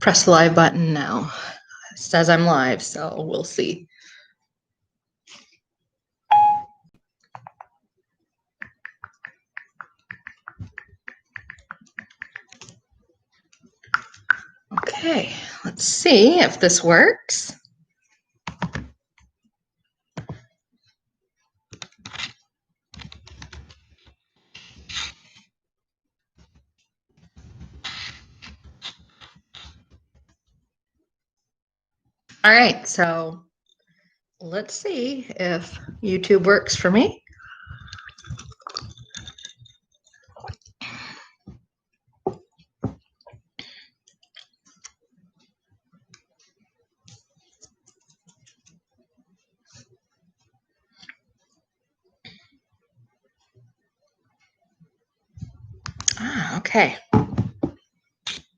press the live button now. It says I'm live, so we'll see. Okay, let's see if this works. All right, so let's see if YouTube works for me. Okay.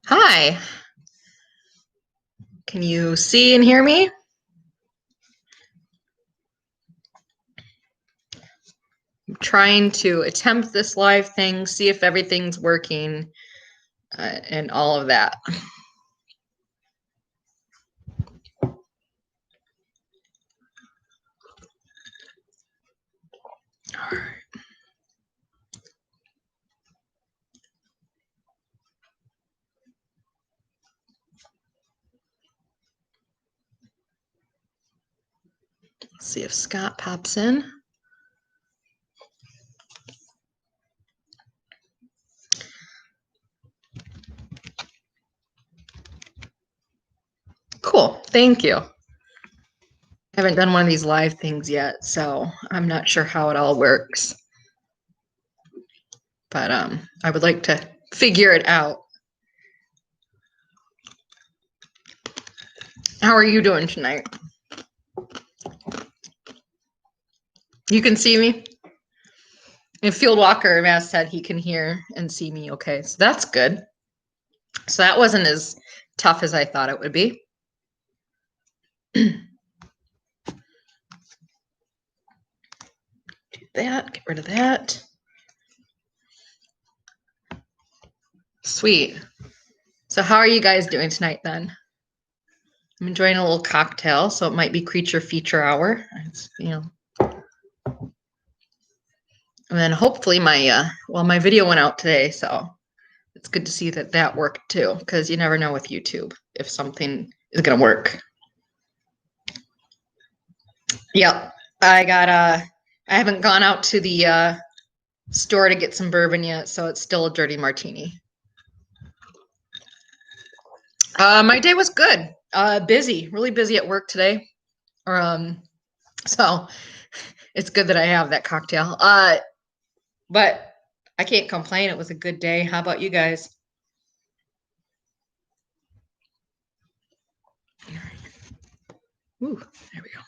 Hi. Can you see and hear me? I'm trying to attempt this live thing, see if everything's working, and all of that. All right. Let's see if Scott pops in. Cool, thank you. I haven't done one of these live things yet, so I'm not sure how it all works. But I would like to figure it out. How are you doing tonight? You can see me? And Field Walker Mass said he can hear and see me okay, so that's good. So that wasn't as tough as I thought it would be. Do that, get rid of that. Sweet. So how are you guys doing tonight then? I'm enjoying a little cocktail, so it might be creature feature hour. It's, you know. And then hopefully my my video went out today, so it's good to see that that worked too, because you never know with YouTube if something is gonna work. Yep, I haven't gone out to the store to get some bourbon yet, so it's still a dirty martini. My day was good. Busy, really busy at work today. So it's good that I have that cocktail. But I can't complain. It was a good day. How about you guys? Ooh, there we go.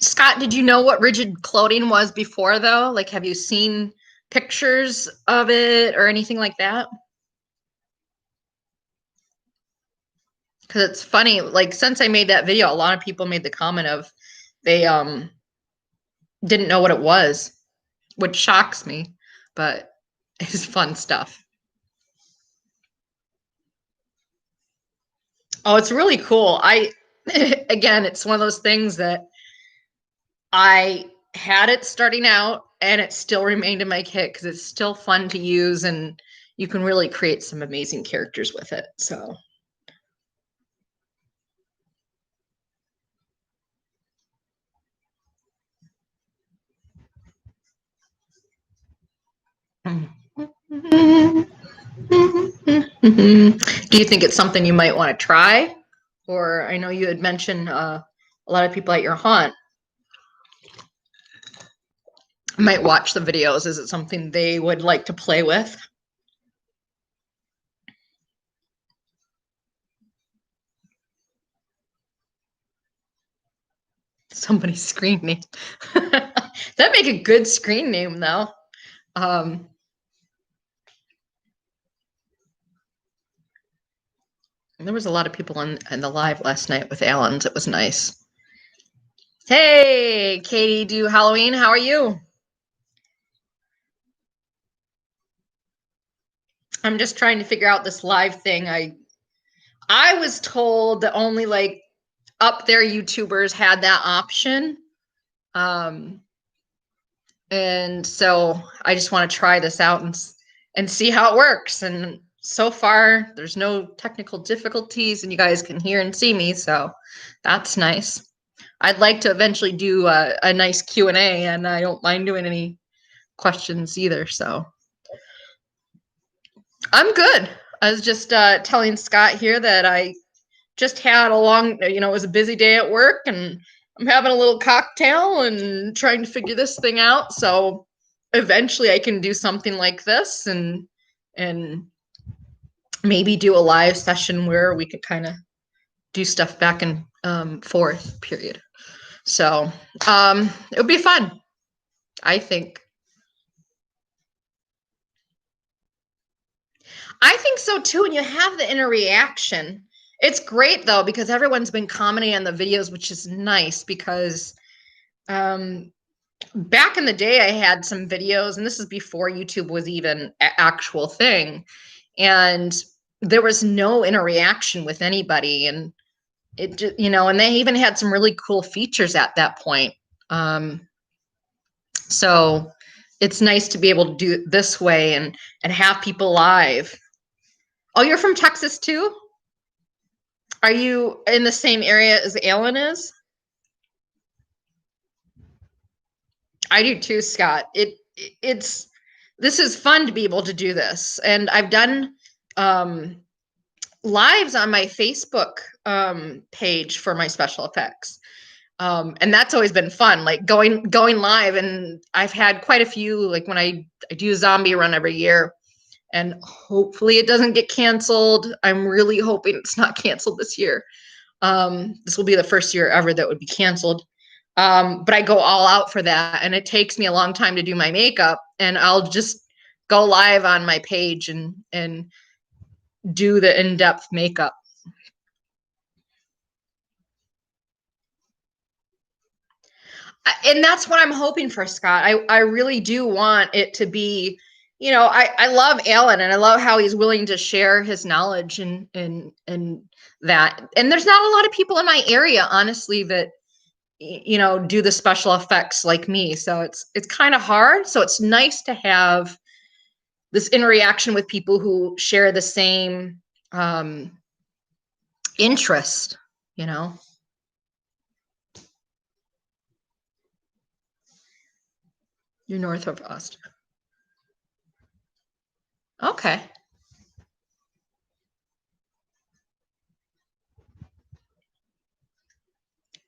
Scott, did you know what rigid clothing was before though? Like, have you seen pictures of it or anything like that? Because it's funny, like since I made that video, a lot of people made the comment of they didn't know what it was, which shocks me, but it's fun stuff. Oh, it's really cool. Again, it's one of those things that I had it starting out and it still remained in my kit because it's still fun to use and you can really create some amazing characters with it. So. Do you think it's something you might want to try? Or I know you had mentioned a lot of people at your haunt might watch the videos. Is it something they would like to play with? Somebody's screen name. That'd make a good screen name though. There was a lot of people in the live last night with Allen's. It was nice. Hey, Katie, do Halloween. How are you? I'm just trying to figure out this live thing. I was told that only like up there YouTubers had that option. Um, and so I just want to try this out and see how it works. And so far, there's no technical difficulties, and you guys can hear and see me, so that's nice. I'd like to eventually do a nice Q&A, and I don't mind doing any questions either. So I'm good. I was just telling Scott here that I just had a long, it was a busy day at work, and I'm having a little cocktail and trying to figure this thing out. So eventually I can do something like this and maybe do a live session where we could kind of do stuff back and forth period. So it would be fun, I think. I think so too. And you have the interaction. It's great though, because everyone's been commenting on the videos, which is nice because um, back in the day, I had some videos, and this is before YouTube was even an actual thing. And there was no interaction with anybody. And it just, and they even had some really cool features at that point. So it's nice to be able to do it this way and have people live. Oh, you're from Texas too? Are you in the same area as Alan is? I do too, Scott. It's this is fun to be able to do this, and I've done um, lives on my Facebook page for my special effects, and that's always been fun. Like going live, and I've had quite a few. Like when I do a zombie run every year, and hopefully it doesn't get canceled. I'm really hoping it's not canceled this year. This will be the first year ever that would be canceled. But I go all out for that, and it takes me a long time to do my makeup, and I'll just go live on my page and do the in-depth makeup. And that's what I'm hoping for, Scott. I really do want it to be, I love Alan, and I love how he's willing to share his knowledge and that. And there's not a lot of people in my area, honestly, that do the special effects like me. So it's kind of hard. So it's nice to have this interaction with people who share the same interest, you know. You're north of Austin. Okay.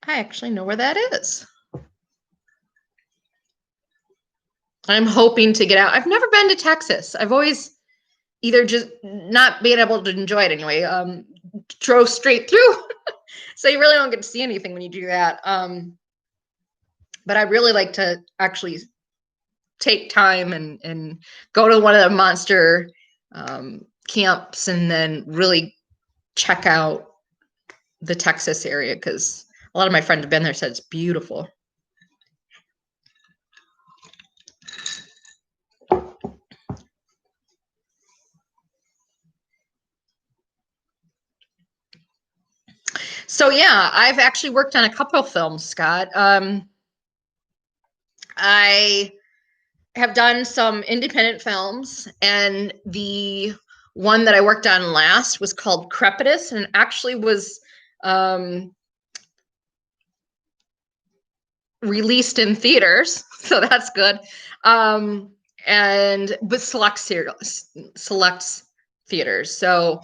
I actually know where that is. I'm hoping to get out. I've never been to Texas. I've always either just not being able to enjoy it anyway. Drove straight through. So you really don't get to see anything when you do that. But I really like to actually take time and go to one of the monster camps and then really check out the Texas area, because a lot of my friends have been there, said it's beautiful. So yeah, I've actually worked on a couple of films, Scott. I have done some independent films, and the one that I worked on last was called Crepitus, and actually was released in theaters, so that's good. And but select theaters. So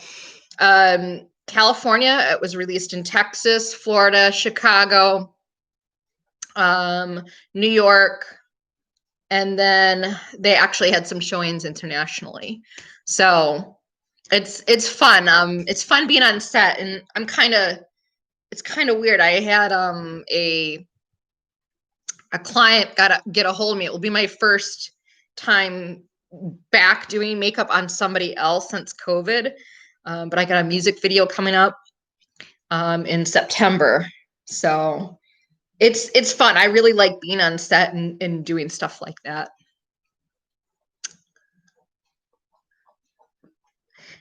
California, it was released in Texas, Florida, Chicago, New York, and then they actually had some showings internationally. So it's fun. It's fun being on set, and it's kind of weird. I had a client get a hold of me. It will be my first time back doing makeup on somebody else since COVID. But I got a music video coming up in September. So it's fun. I really like being on set and doing stuff like that.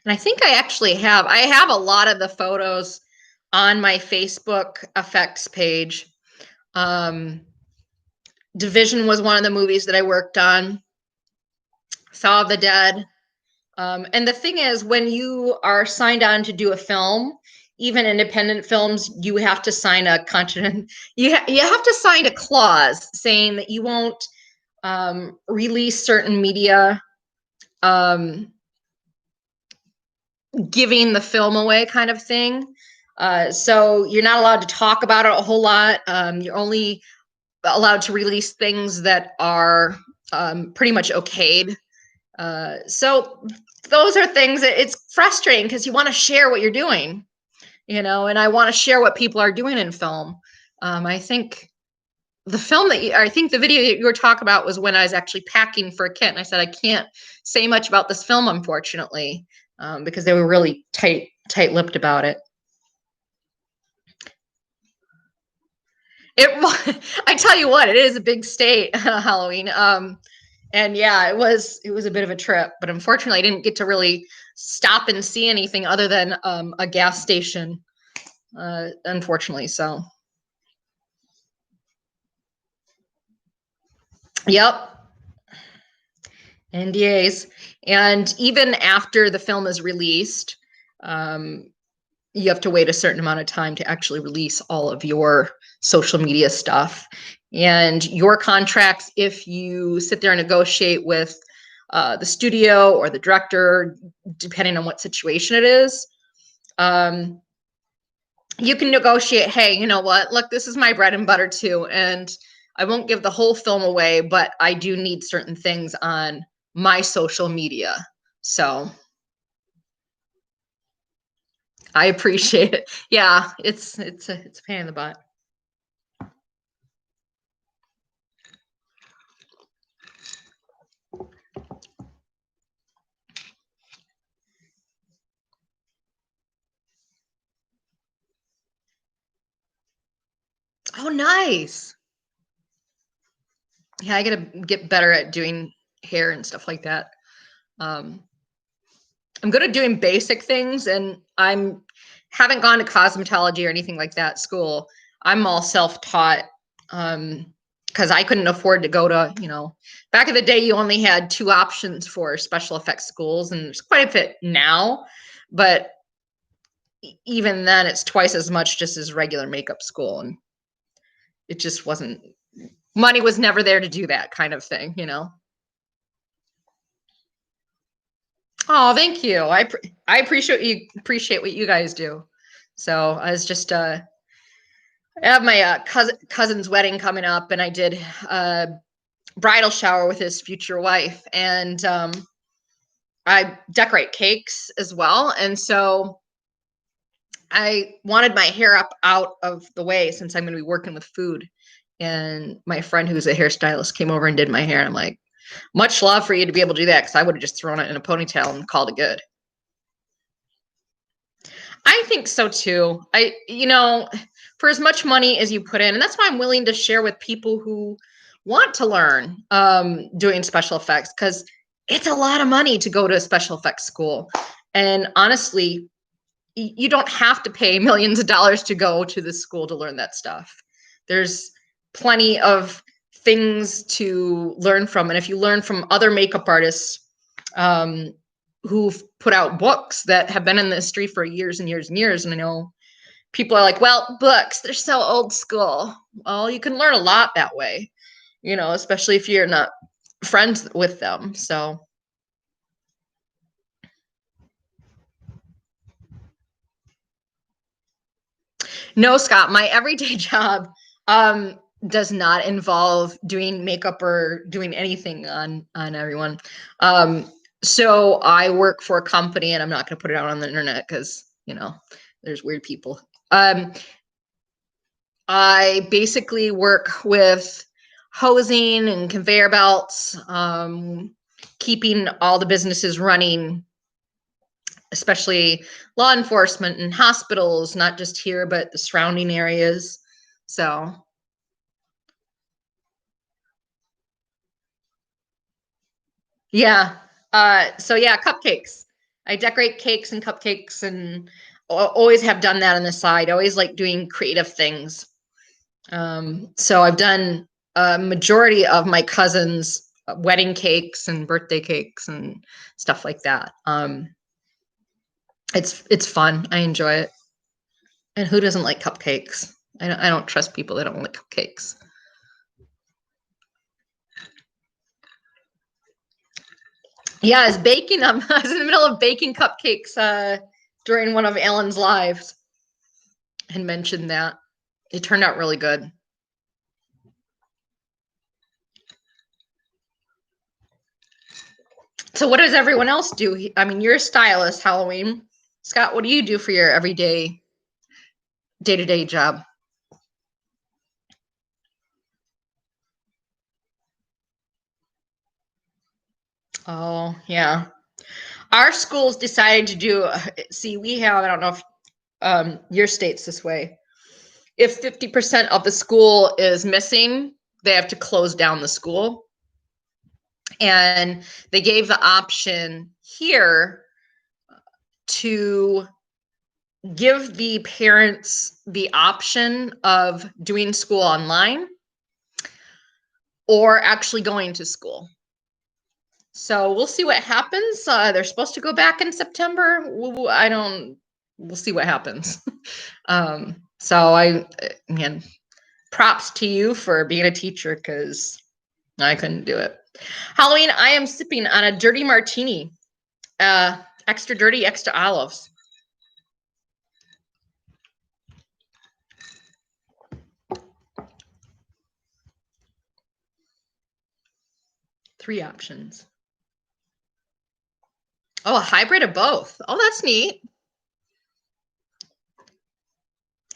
And I think I have a lot of the photos on my Facebook effects page. Um, Division was one of the movies that I worked on. Saw the Dead. And the thing is, when you are signed on to do a film, even independent films, you have to sign a contract. You have to sign a clause saying that you won't release certain media, um, giving the film away, kind of thing. So you're not allowed to talk about it a whole lot. You're only allowed to release things that are pretty much okayed. So those are things that it's frustrating because you want to share what you're doing, and I want to share what people are doing in film. I think I think the video that you were talking about was when I was actually packing for a kit, and I said I can't say much about this film, unfortunately, because they were really tight-lipped about it. I tell you what, it is a big state, Halloween. And yeah, it was a bit of a trip, but unfortunately I didn't get to really stop and see anything other than a gas station, unfortunately. So yep, NDAs. And even after the film is released, um, you have to wait a certain amount of time to actually release all of your social media stuff. And your contracts, if you sit there and negotiate with the studio or the director, depending on what situation it is, you can negotiate, hey, you know what? Look, this is my bread and butter too. And I won't give the whole film away, but I do need certain things on my social media. So I appreciate it. Yeah, it's a pain in the butt. Oh, nice. Yeah, I gotta get better at doing hair and stuff like that. Um, I'm good at doing basic things, and I'm haven't gone to cosmetology or anything like that school. I'm all self-taught, because I couldn't afford to go to, back in the day, you only had two options for special effects schools, and there's quite a bit now, but even then, it's twice as much just as regular makeup school, and it just wasn't. Money was never there to do that kind of thing. Oh, thank you. I appreciate what you guys do. So I was just I have my cousin's wedding coming up, and I did a bridal shower with his future wife, and I decorate cakes as well. And so I wanted my hair up out of the way since I'm going to be working with food. And my friend who's a hairstylist came over and did my hair. And I'm like, much love for you to be able to do that, because I would have just thrown it in a ponytail and called it good. I think so too. For as much money as you put in, and that's why I'm willing to share with people who want to learn doing special effects, because it's a lot of money to go to a special effects school. And honestly, you don't have to pay millions of dollars to go to the school to learn that stuff. There's plenty of things to learn from. And if you learn from other makeup artists, who've put out books that have been in the industry for years and years and years. And I know people are like, well, books, they're so old school. Well, you can learn a lot that way, especially if you're not friends with them. So no, Scott, my everyday job does not involve doing makeup or doing anything on everyone. So I work for a company, and I'm not going to put it out on the internet because, there's weird people. I basically work with hosing and conveyor belts, keeping all the businesses running, especially law enforcement and hospitals, not just here, but the surrounding areas. So Yeah. So yeah, cupcakes. I decorate cakes and cupcakes and always have done that on the side. I always like doing creative things. So I've done a majority of my cousins' wedding cakes and birthday cakes and stuff like that. It's fun. I enjoy it. And who doesn't like cupcakes? I don't trust people that don't like cupcakes. Yeah, I was baking them. I was in the middle of baking cupcakes during one of Alan's lives and mentioned that. It turned out really good. So what does everyone else do? I mean, you're a stylist, Halloween. Scott, what do you do for your everyday, day-to-day job? Oh, yeah. Our schools decided to do, see, we have, I don't know if your state's this way. If 50% of the school is missing, they have to close down the school. And they gave the option here to give the parents the option of doing school online or actually going to school. So we'll see what happens. They're supposed to go back in September. We'll see what happens. So man, props to you for being a teacher because I couldn't do it. Halloween, I am sipping on a dirty martini. Extra dirty, extra olives. Three options. Oh, a hybrid of both. Oh, that's neat.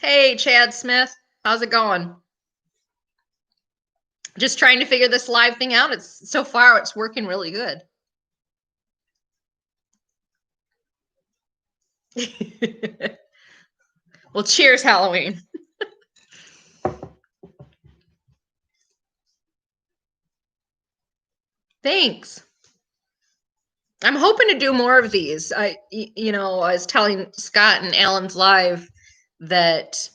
Hey, Chad Smith. How's it going? Just trying to figure this live thing out. It's so far it's working really good. Well, cheers, Halloween. Thanks. I'm hoping to do more of these. I was telling Scott and Alan's live that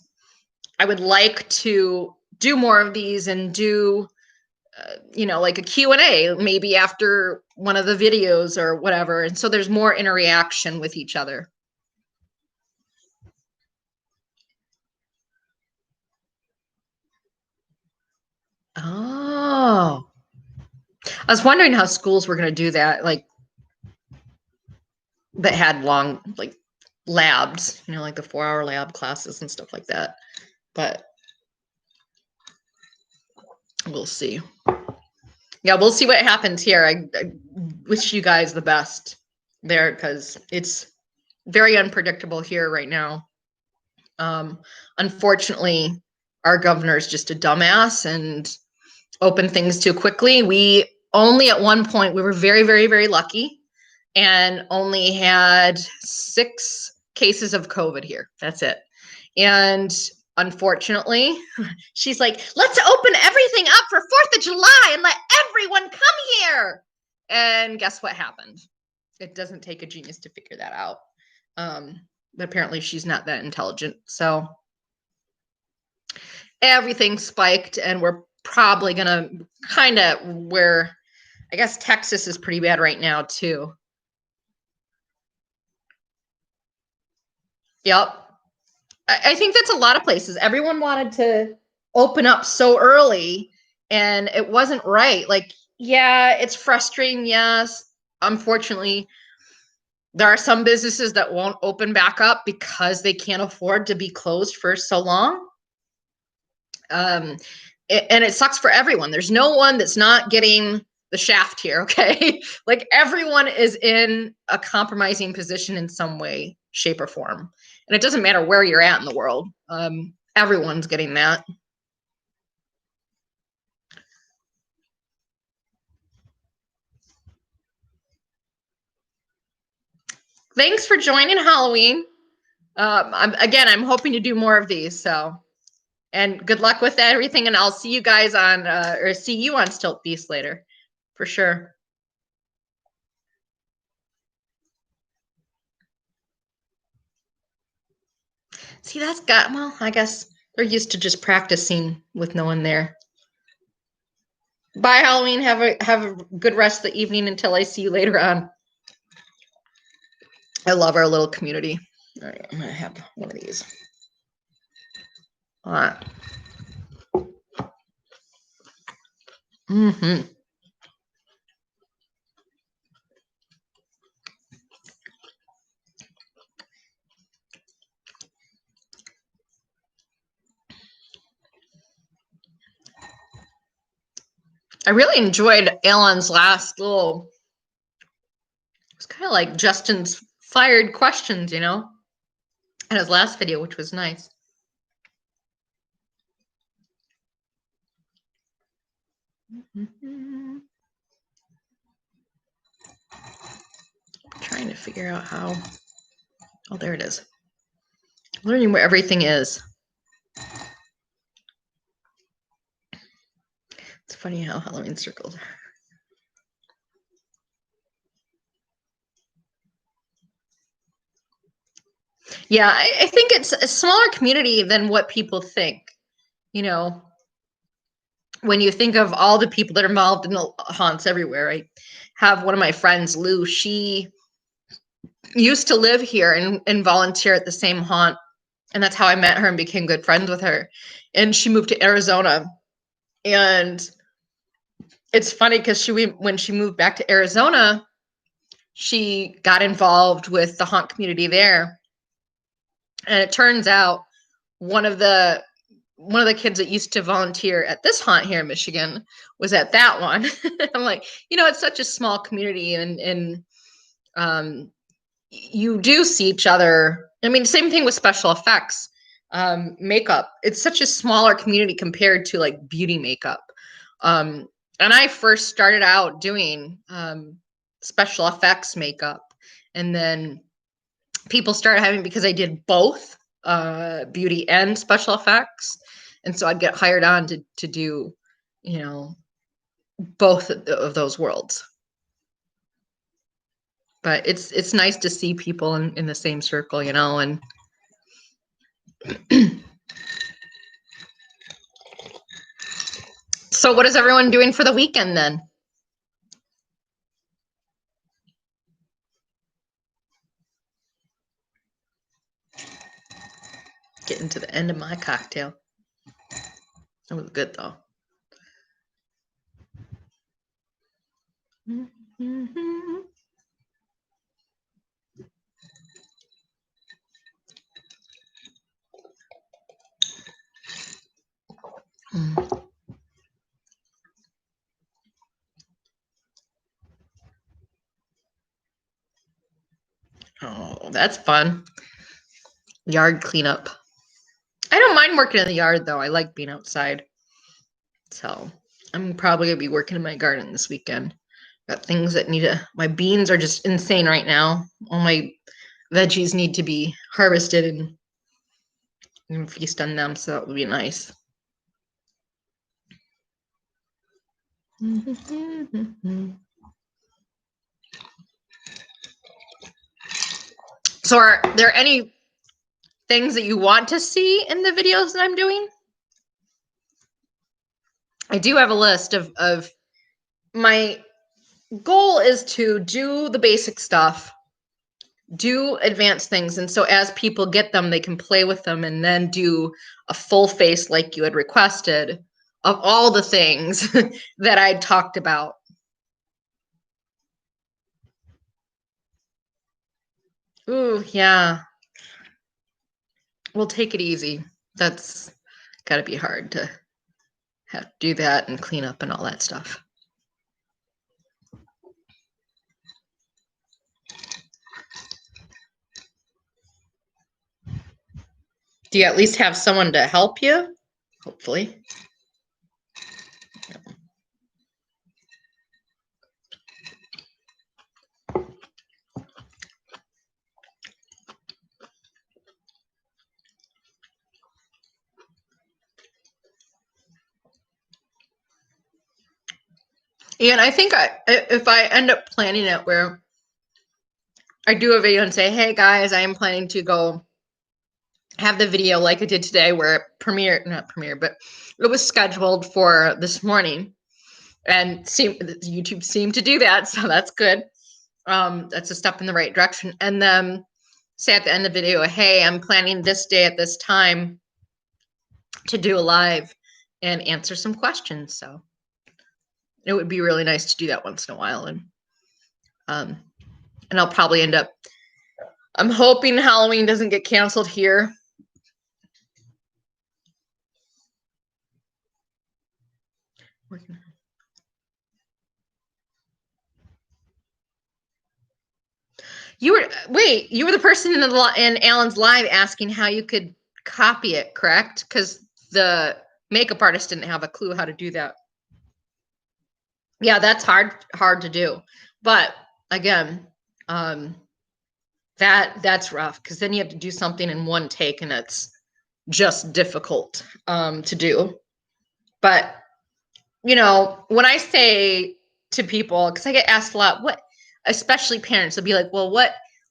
I would like to do more of these and do, like a Q&A, maybe after one of the videos or whatever. And so there's more interaction with each other. Oh, I was wondering how schools were going to do that, like that had long, like labs, like the 4-hour lab classes and stuff like that. But we'll see. Yeah, we'll see what happens here. I wish you guys the best there because it's very unpredictable here right now. Unfortunately, our governor is just a dumbass and opened things too quickly. We only at one point, we were very, very, very lucky and only had 6 cases of COVID here. That's it. And unfortunately, she's like, let's open everything up for 4th of July and let everyone come here. And guess what happened? It doesn't take a genius to figure that out. But apparently she's not that intelligent. So everything spiked and we're probably going to kind of where, I guess Texas is pretty bad right now too. Yep. I think that's a lot of places. Everyone wanted to open up so early and it wasn't right. Like, yeah, it's frustrating. Yes. Unfortunately, there are some businesses that won't open back up because they can't afford to be closed for so long. And it sucks for everyone. There's no one that's not getting the shaft here. Okay. Like everyone is in a compromising position in some way, shape, or form. And it doesn't matter where you're at in the world. Everyone's getting that. Thanks for joining Halloween. I'm hoping to do more of these. So, and good luck with everything. And I'll see you guys on, or see you on Stilt Beast later, for sure. See, that's got, well, I guess they're used to just practicing with no one there. Bye, Halloween. Have a good rest of the evening until I see you later on. I love our little community. All right, I'm gonna have one of these. All right. Mm-hmm. I really enjoyed Alan's last little, it's kind of like Justin's fired questions, in his last video, which was nice. Mm-hmm. Trying to figure out how, oh, there it is. Learning where everything is. It's funny how Halloween circles. Yeah, I think it's a smaller community than what people think. When you think of all the people that are involved in the haunts everywhere. I have one of my friends, Lou. She used to live here and volunteer at the same haunt. And that's how I met her and became good friends with her. And she moved to Arizona. And it's funny because when she moved back to Arizona, she got involved with the haunt community there. And it turns out one of the kids that used to volunteer at this haunt here in Michigan was at that one. I'm like, it's such a small community, and you do see each other. I mean, same thing with special effects, makeup. It's such a smaller community compared to like beauty makeup. And I first started out doing special effects makeup, and then people started having, because I did both beauty and special effects, and so I'd get hired on to do both of those worlds. But it's nice to see people in the same circle, and so what is everyone doing for the weekend then? Getting to the end of my cocktail. It was good though. Mm-hmm. Mm. Oh, that's fun. Yard cleanup. I don't mind working in the yard though. I like being outside. So I'm probably gonna be working in my garden this weekend. Got things that my beans are just insane right now. All my veggies need to be harvested and feast on them, so that would be nice. So are there any things that you want to see in the videos that I'm doing? I do have a list of my goal is to do the basic stuff, do advanced things, and so as people get them, they can play with them, and then do a full face like you had requested of all the things that I talked about. Ooh, yeah. We'll take it easy. That's got to be hard to have to do that and clean up and all that stuff. Do you at least have someone to help you? Hopefully. And I think if I end up planning it where I do a video and say, hey guys, I am planning to go have the video like I did today where it not premiere, but it was scheduled for this morning. And YouTube seemed to do that, so that's good. That's a step in the right direction. And then say at the end of the video, hey, I'm planning this day at this time to do a live and answer some questions. So it would be really nice to do that once in a while. And I'll probably end up, I'm hoping Halloween doesn't get canceled here. You were the person in Alan's live asking how you could copy it, correct? Because the makeup artist didn't have a clue how to do that. Yeah, that's hard to do. But again, that's rough because then you have to do something in one take and it's just difficult to do. But you know, when I say to people, because I get asked a lot, what, especially parents, will be like, well,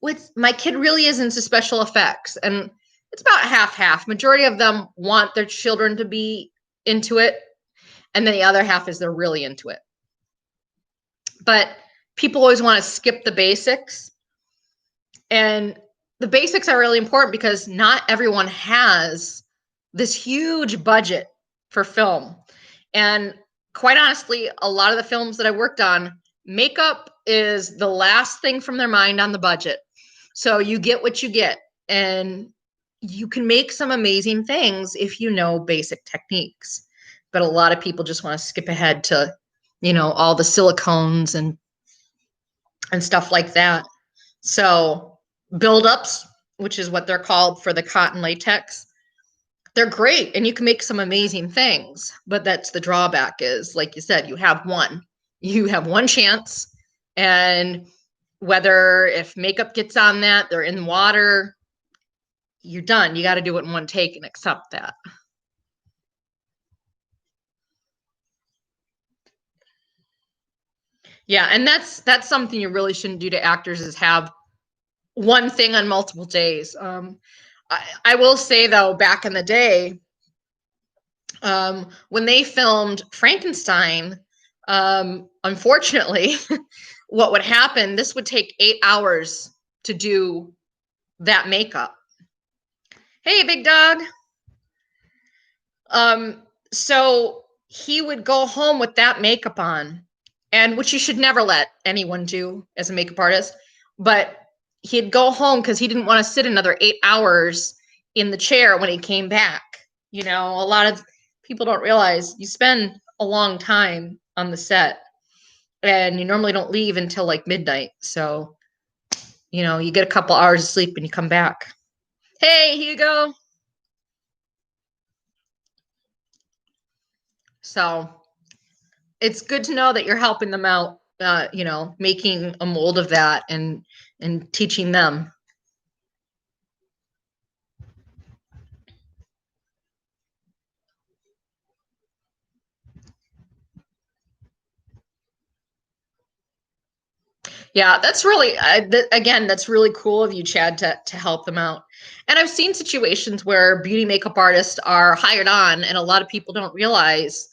what's my kid really is into special effects, and it's about half. Majority of them want their children to be into it, and then the other half is they're really into it. But people always want to skip the basics, and the basics are really important because not everyone has this huge budget for film. And quite honestly, a lot of the films that I worked on, makeup is the last thing from their mind on the budget. So you get what you get, and you can make some amazing things if you know basic techniques. But a lot of people just want to skip ahead to, you know, all the silicones and stuff like that. So buildups, which is what they're called for the cotton latex, they're great and you can make some amazing things, but that's the drawback is, like you said, you have one chance, and whether if makeup gets on that, they're in water, you're done. You got to do it in one take and accept that. Yeah, and that's something you really shouldn't do to actors is have one thing on multiple days. I will say though, back in the day, when they filmed Frankenstein, unfortunately, what would happen, this would take 8 hours to do that makeup. Hey, big dog. So he would go home with that makeup on, and which you should never let anyone do as a makeup artist, but he'd go home because he didn't want to sit another 8 hours in the chair when he came back. You know, a lot of people don't realize you spend a long time on the set and you normally don't leave until like midnight. So, you know, you get a couple hours of sleep and you come back. Hey, Hugo. So it's good to know that you're helping them out, you know, making a mold of that and teaching them. Yeah, that's really, again, that's really cool of you, Chad, to help them out. And I've seen situations where beauty makeup artists are hired on, and a lot of people don't realize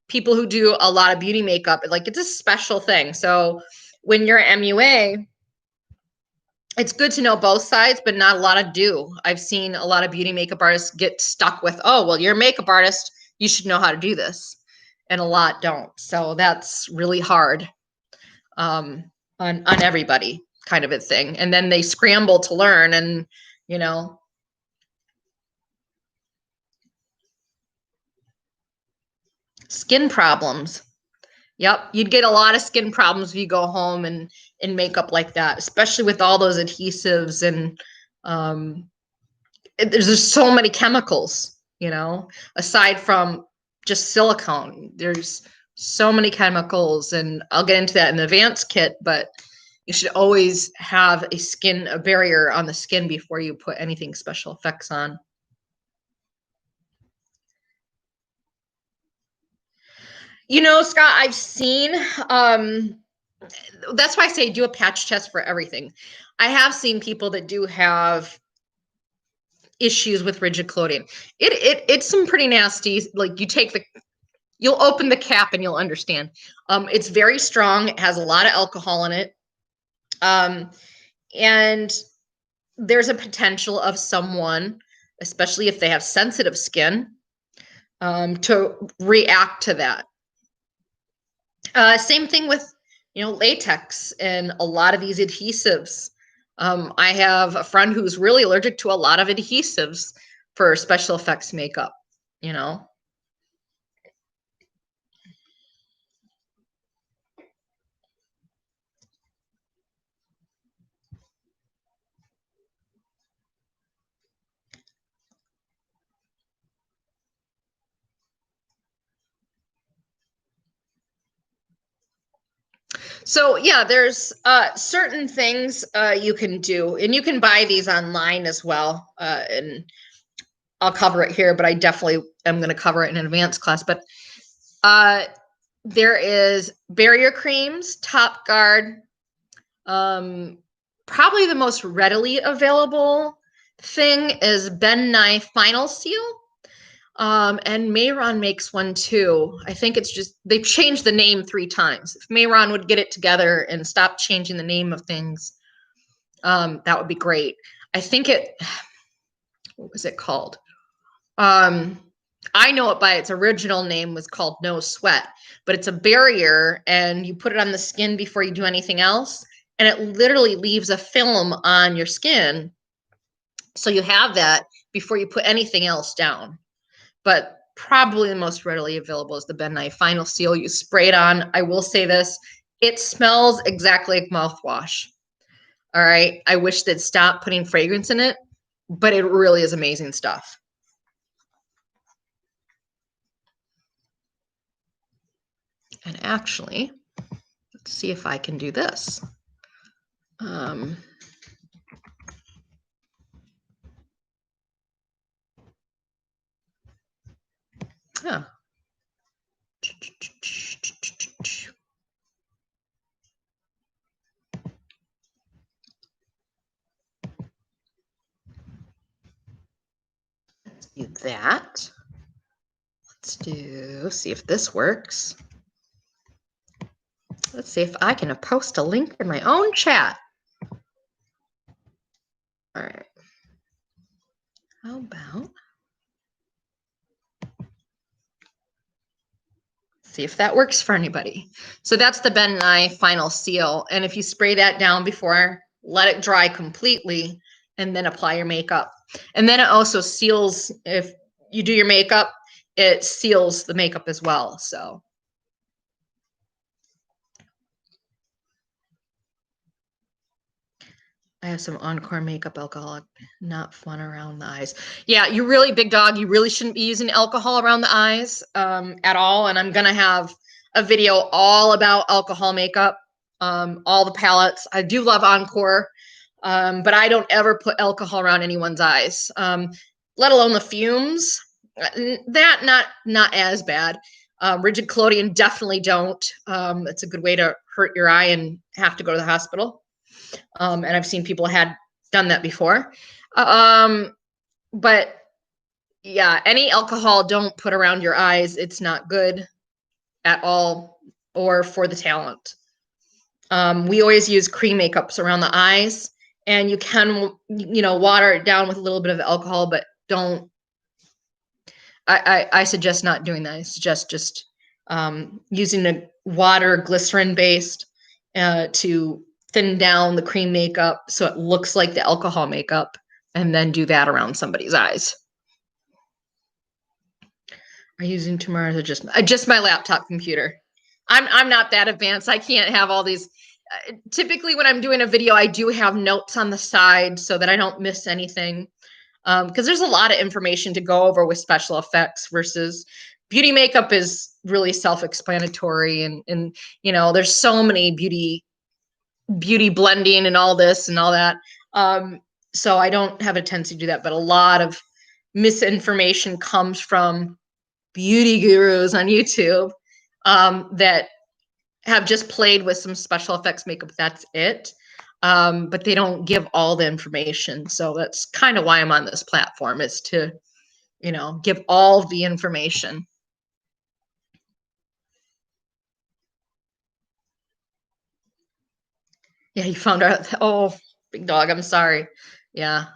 people who do a lot of beauty makeup, like it's a special thing. So when you're MUA, it's good to know both sides, but not a lot of do. I've seen a lot of beauty makeup artists get stuck with, oh, well, you're a makeup artist, you should know how to do this. And a lot don't. So that's really hard. On everybody, kind of a thing. And then they scramble to learn, and you know, skin problems. Yep, you'd get a lot of skin problems if you go home and in makeup like that, especially with all those adhesives and there's just so many chemicals, you know, aside from just silicone. There's so many chemicals, and I'll get into that in the advanced kit, but you should always have a barrier on the skin before you put anything special effects on. You know, Scott, I've seen, that's why I say do a patch test for everything. I have seen people that do have issues with rigid clothing. It's some pretty nasty, like you'll open the cap and you'll understand. It's very strong. It has a lot of alcohol in it. And there's a potential of someone, especially if they have sensitive skin, to react to that. Same thing with, latex and a lot of these adhesives. I have a friend who's really allergic to a lot of adhesives for special effects makeup, So yeah, there's certain things you can do, and you can buy these online as well. And I'll cover it here, but I definitely am going to cover it in an advanced class. But there is barrier creams, Top Guard. Probably the most readily available thing is Ben Nye Final Seal. And Mayron makes one too. I think it's just, they've changed the name 3 times. If Mayron would get it together and stop changing the name of things, that would be great. I think what was it called? I know it by its original name was called No Sweat, but it's a barrier and you put it on the skin before you do anything else. And it literally leaves a film on your skin. So you have that before you put anything else down. But probably the most readily available is the Ben Nye Final Seal. You spray it on. I will say this, it smells exactly like mouthwash. All right. I wish they'd stop putting fragrance in it, but it really is amazing stuff. And actually, let's see if I can do this. Yeah. Let's do that. See if this works. Let's see if I can post a link in my own chat. All right. How about, see if that works for anybody. So that's the Ben Nye Final Seal. And if you spray that down before, let it dry completely, and then apply your makeup. And then it also seals, if you do your makeup, it seals the makeup as well. So I have some Encore makeup alcohol, not fun around the eyes. Yeah, you really, big dog, you really shouldn't be using alcohol around the eyes at all. And I'm going to have a video all about alcohol makeup, all the palettes. I do love Encore, but I don't ever put alcohol around anyone's eyes, let alone the fumes. That not as bad. Rigid clothing, definitely don't. It's a good way to hurt your eye and have to go to the hospital. And I've seen people had done that before. But yeah, any alcohol don't put around your eyes. It's not good at all, or for the talent. We always use cream makeups around the eyes, and you can, water it down with a little bit of alcohol, but don't. I suggest not doing that. I suggest just using a water glycerin based to thin down the cream makeup so it looks like the alcohol makeup, and then do that around somebody's eyes. Are you using tomorrow or just my laptop computer? I'm not that advanced. I can't have all these. Typically when I'm doing a video, I do have notes on the side so that I don't miss anything. Because there's a lot of information to go over with special effects versus beauty makeup is really self-explanatory. And there's so many beauty blending and all this and all that. So I don't have a tendency to do that, but a lot of misinformation comes from beauty gurus on YouTube that have just played with some special effects makeup. That's it. but they don't give all the information. So that's kind of why I'm on this platform, is to, give all the information. Yeah, you found out. Oh, big dog, I'm sorry. Yeah.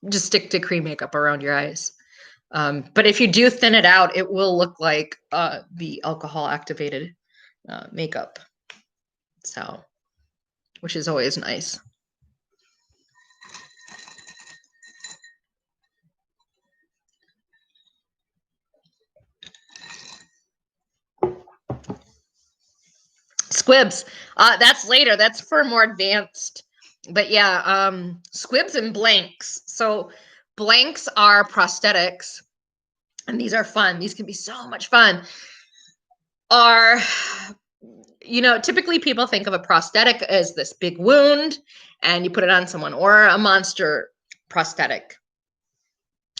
Just stick to cream makeup around your eyes. But if you do thin it out, it will look like the alcohol activated makeup. So, which is always nice. Squibs. That's later. That's for more advanced. But yeah, squibs and blanks. So blanks are prosthetics, and these are fun. These can be so much fun. Are, typically people think of a prosthetic as this big wound and you put it on someone, or a monster prosthetic.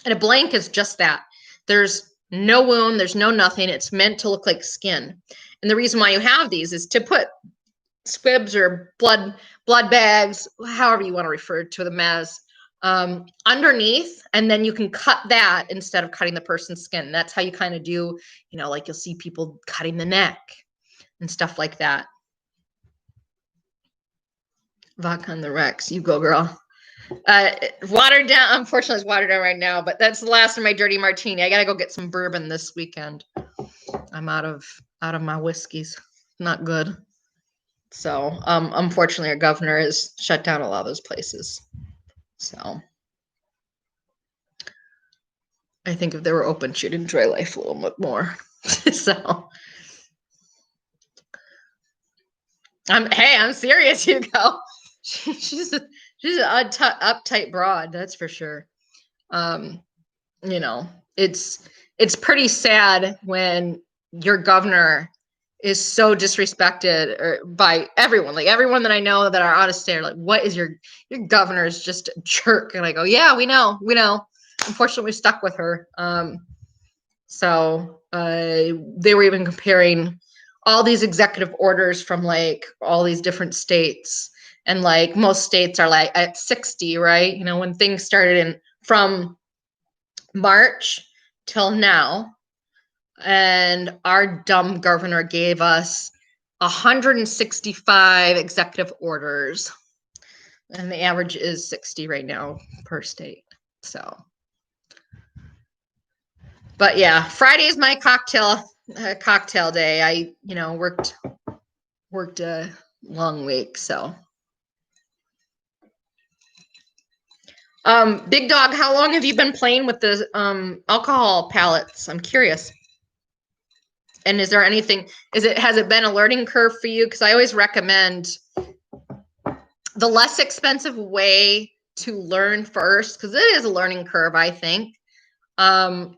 And a blank is just that. There's no wound, there's no nothing. It's meant to look like skin. And the reason why you have these is to put squibs or blood bags, however you want to refer to them as, underneath, and then you can cut that instead of cutting the person's skin. That's how you kind of do, like you'll see people cutting the neck and stuff like that. Vodka on the Rex, you go, girl. Watered down, unfortunately it's watered down right now, but that's the last of my dirty martini. I gotta go get some bourbon this weekend. I'm out of my whiskeys. Not good. So unfortunately our governor has shut down a lot of those places. So I think if they were open, she'd enjoy life a little bit more. So I'm serious, Hugo. She's an uptight broad, that's for sure. It's pretty sad when your governor is so disrespected by everyone. Like everyone that I know that are out of state are like, what is your governor is just a jerk. And I go, yeah, we know. Unfortunately, we're stuck with her. So they were even comparing all these executive orders from like all these different states, and like most states are like at 60, right? When things started from March till now, and our dumb governor gave us 165 executive orders, and the average is 60 right now per state. So, but yeah, Friday is my cocktail day. I worked a long week. So Big Dog, how long have you been playing with the alcohol palettes? I'm curious. And is there anything, has it been a learning curve for you? Because I always recommend the less expensive way to learn first, because it is a learning curve, I think,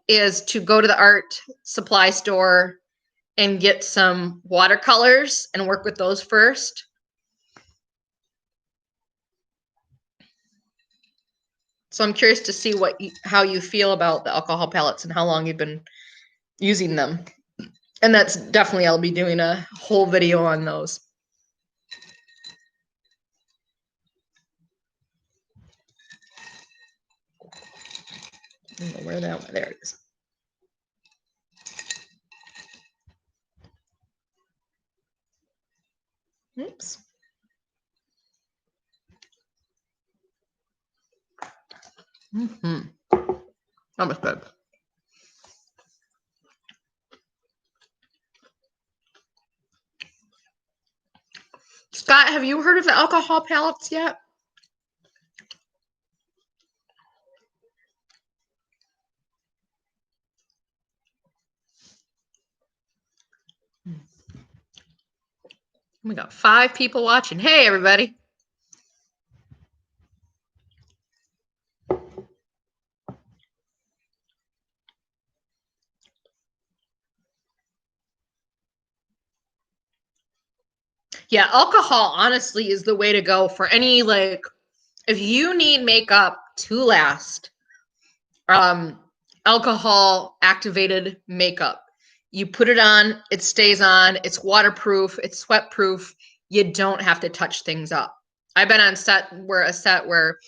is to go to the art supply store and get some watercolors and work with those first. So I'm curious to see how you feel about the alcohol palettes and how long you've been using them. And that's definitely, I'll be doing a whole video on those. I don't know where that one, there it is. Oops. That was good. Scott, have you heard of the alcohol palettes yet? We got 5 people watching. Hey, everybody. Yeah, alcohol honestly is the way to go for any, like, if you need makeup to last, alcohol activated makeup. You put it on, it stays on, it's waterproof, it's sweat proof. You don't have to touch things up. I've been on a set where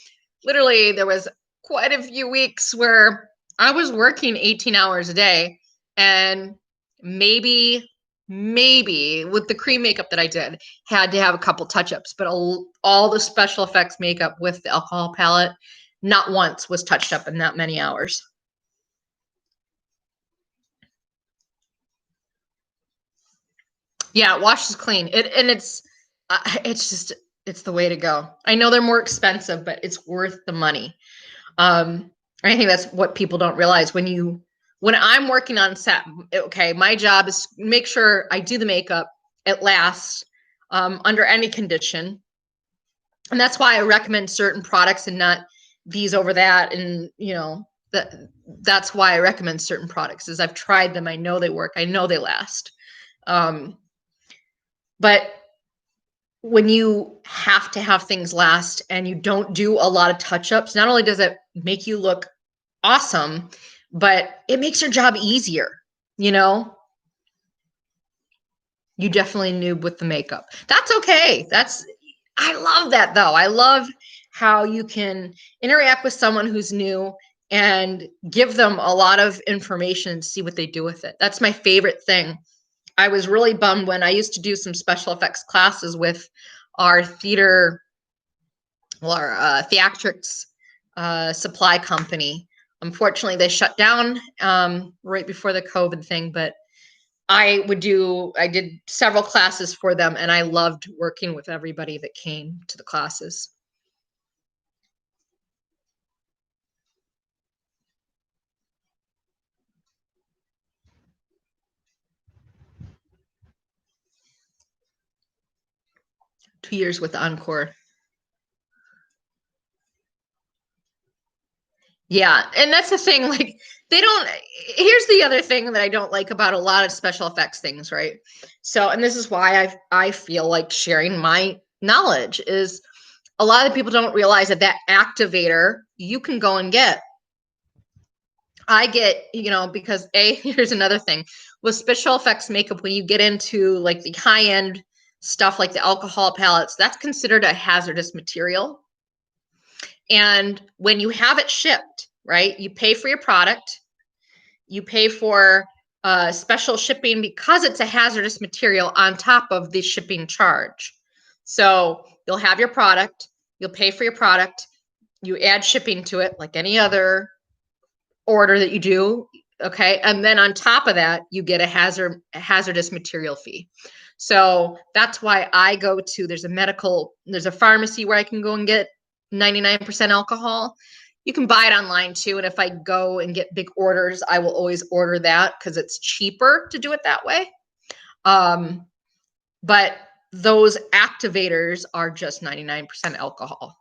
literally there was quite a few weeks where I was working 18 hours a day, and maybe with the cream makeup that I did, had to have a couple touch-ups, but all the special effects makeup with the alcohol palette, not once was touched up in that many hours. Yeah, it washes clean. It's just it's the way to go. I know they're more expensive, but it's worth the money. I think that's what people don't realize when I'm working on set. Okay, my job is make sure I do the makeup. It lasts under any condition, and that's why I recommend certain products and not these over that. And that's why I recommend certain products. Is I've tried them. I know they work. I know they last. But when you have to have things last and you don't do a lot of touch-ups, not only does it make you look awesome, but it makes your job easier. You definitely noob with the makeup. That's okay. I love that though. I love how you can interact with someone who's new and give them a lot of information and see what they do with it. That's my favorite thing. I was really bummed when I used to do some special effects classes with our theater, well, our theatrics supply company. Unfortunately, they shut down right before the COVID thing, but I did several classes for them, and I loved working with everybody that came to the classes. Two years with Encore. Yeah, and that's the thing. Like, they don't. Here's the other thing that I don't like about a lot of special effects things, right? So, and this is why I feel like sharing my knowledge is a lot of people don't realize that activator you can go and get. I get, because here's another thing with special effects makeup, when you get into like the high end stuff like the alcohol palettes, that's considered a hazardous material. And when you have it shipped, right, you pay for your product, you pay for special shipping because it's a hazardous material on top of the shipping charge. So you'll have your product, you'll pay for your product, you add shipping to it like any other order that you do. Okay. And then on top of that, you get a hazardous material fee. So that's why I go to, there's a pharmacy where I can go and get 99% alcohol. You can buy it online too. And if I go and get big orders, I will always order that because it's cheaper to do it that way. But those activators are just 99% alcohol.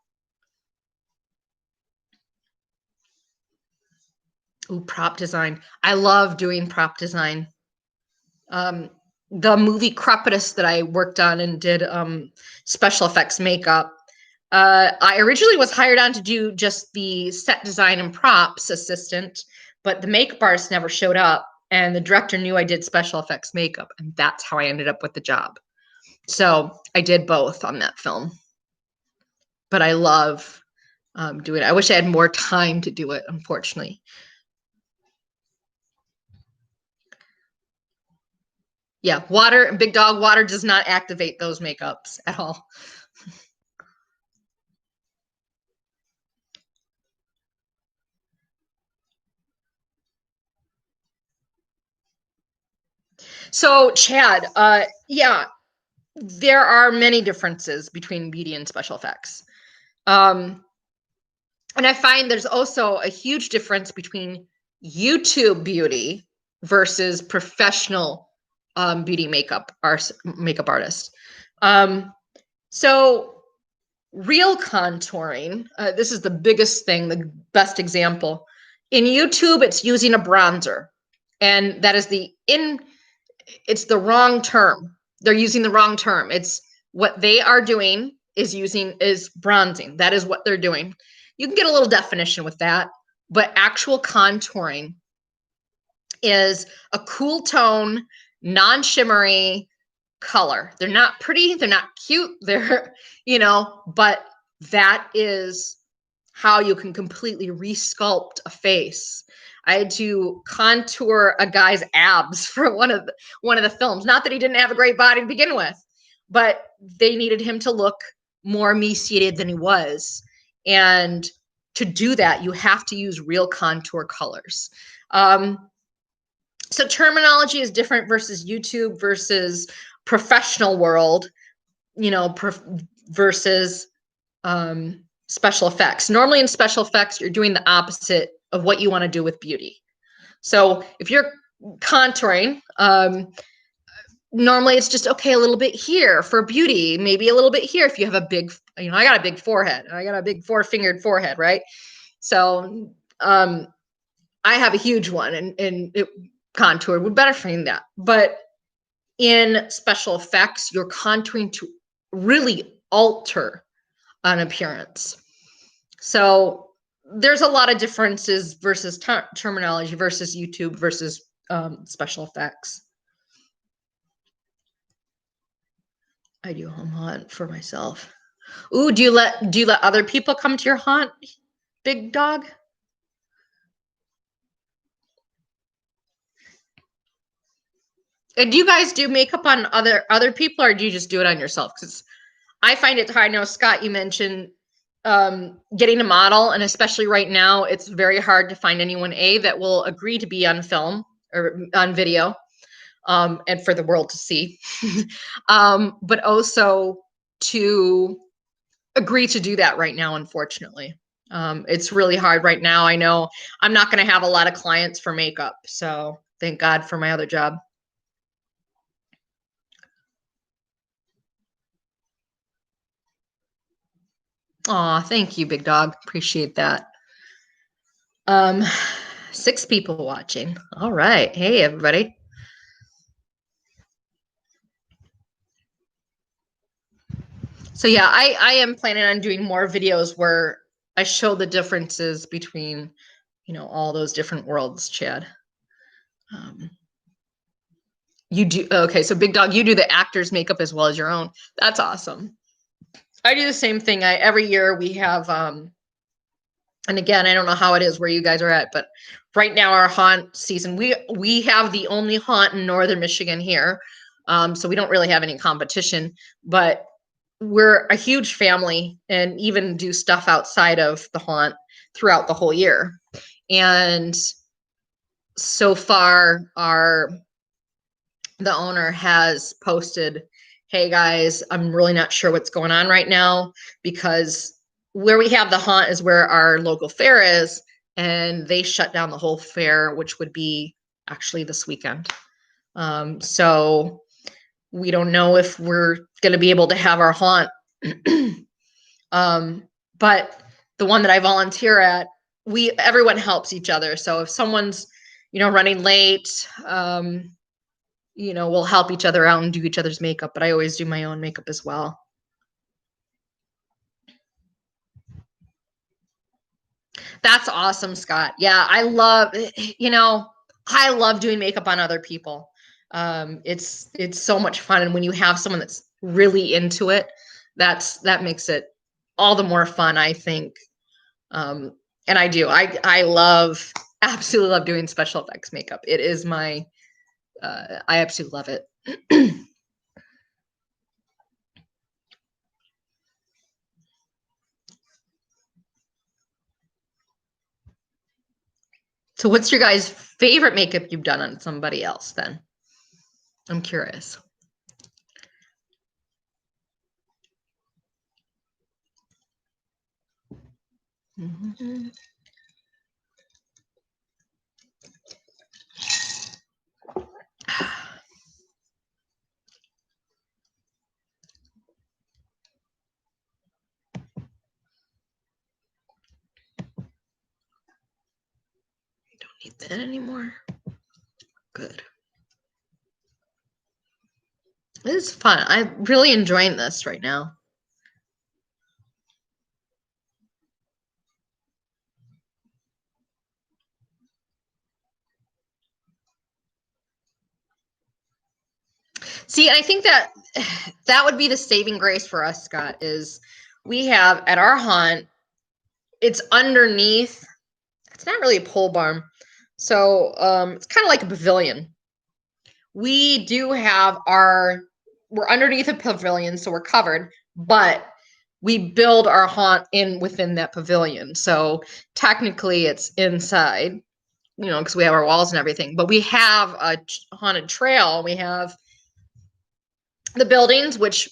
Ooh, prop design. I love doing prop design. The movie Crepitus that I worked on and did special effects makeup. I originally was hired on to do just the set design and props assistant, but the makeup artist never showed up, and the director knew I did special effects makeup, and that's how I ended up with the job. So I did both on that film. But I love doing it. I wish I had more time to do it, unfortunately. Yeah, Big Dog water does not activate those makeups at all. So, Chad, yeah, there are many differences between beauty and special effects. And I find there's also a huge difference between YouTube beauty versus professional beauty makeup artists. So real contouring, this is the biggest thing, the best example. In YouTube, it's using a bronzer, and that is it's the wrong term. They're using the wrong term. It's what they are doing is bronzing. That is what they're doing. You can get a little definition with that, but actual contouring is a cool tone, non-shimmery, color. They're not pretty, they're not cute, they're, you know, but that is how you can completely resculpt a face. I had to contour a guy's abs for one of the films. Not that he didn't have a great body to begin with, but they needed him to look more emaciated than he was. And to do that, you have to use real contour colors. So terminology is different versus YouTube versus professional world, you know, versus special effects. Normally in special effects, you're doing the opposite of what you want to do with beauty. So if you're contouring, normally it's just, okay, a little bit here for beauty, maybe a little bit here if you have a big, you know, I got a big forehead. I got a big four-fingered forehead, right? So I have a huge one, and it contoured would better frame that. But in special effects, you're contouring to really alter an appearance. So there's a lot of differences versus terminology versus YouTube versus special effects. I do home haunt for myself. Ooh, do you let other people come to your haunt, big dog? And do you guys do makeup on other people, or do you just do it on yourself? Because I find it hard. I know, Scott, you mentioned getting a model, and especially right now, it's very hard to find anyone that will agree to be on film or on video, and for the world to see, but also to agree to do that right now, unfortunately. It's really hard right now. I know I'm not going to have a lot of clients for makeup, so thank God for my other job. Aw, thank you, big dog. Appreciate that. 6 people watching. All right. Hey, everybody. So yeah, I am planning on doing more videos where I show the differences between, you know, all those different worlds, Chad. You do, okay, so big dog, you do the actor's makeup as well as your own. That's awesome. I do the same thing. Every year we have and again, I don't know how it is where you guys are at, but right now our haunt season, we have the only haunt in northern Michigan here. So we don't really have any competition, but we're a huge family and even do stuff outside of the haunt throughout the whole year. And so far the owner has posted, hey guys, I'm really not sure what's going on right now, because where we have the haunt is where our local fair is, and they shut down the whole fair, which would be actually this weekend. So we don't know if we're going to be able to have our haunt. But the one that I volunteer at, everyone helps each other. So if someone's, you know, running late, you know, we'll help each other out and do each other's makeup, but I always do my own makeup as well. That's awesome, Scott. Yeah, I love, you know, I love doing makeup on other people. It's so much fun, and when you have someone that's really into it, that makes it all the more fun, I think. And I do. I love, absolutely love doing special effects makeup. It is my I absolutely love it. So what's your guys' favorite makeup you've done on somebody else then? I'm curious. Mm-hmm. Don't need that anymore. Good. This is fun. I'm really enjoying this right now. See, I think that that would be the saving grace for us, Scott, is we have at our haunt, it's underneath, it's not really a pole barn. So it's kind of like a pavilion. We do have we're underneath a pavilion, so we're covered, but we build our haunt within that pavilion. So technically it's inside, because we have our walls and everything. But we have a haunted trail. We have the buildings, which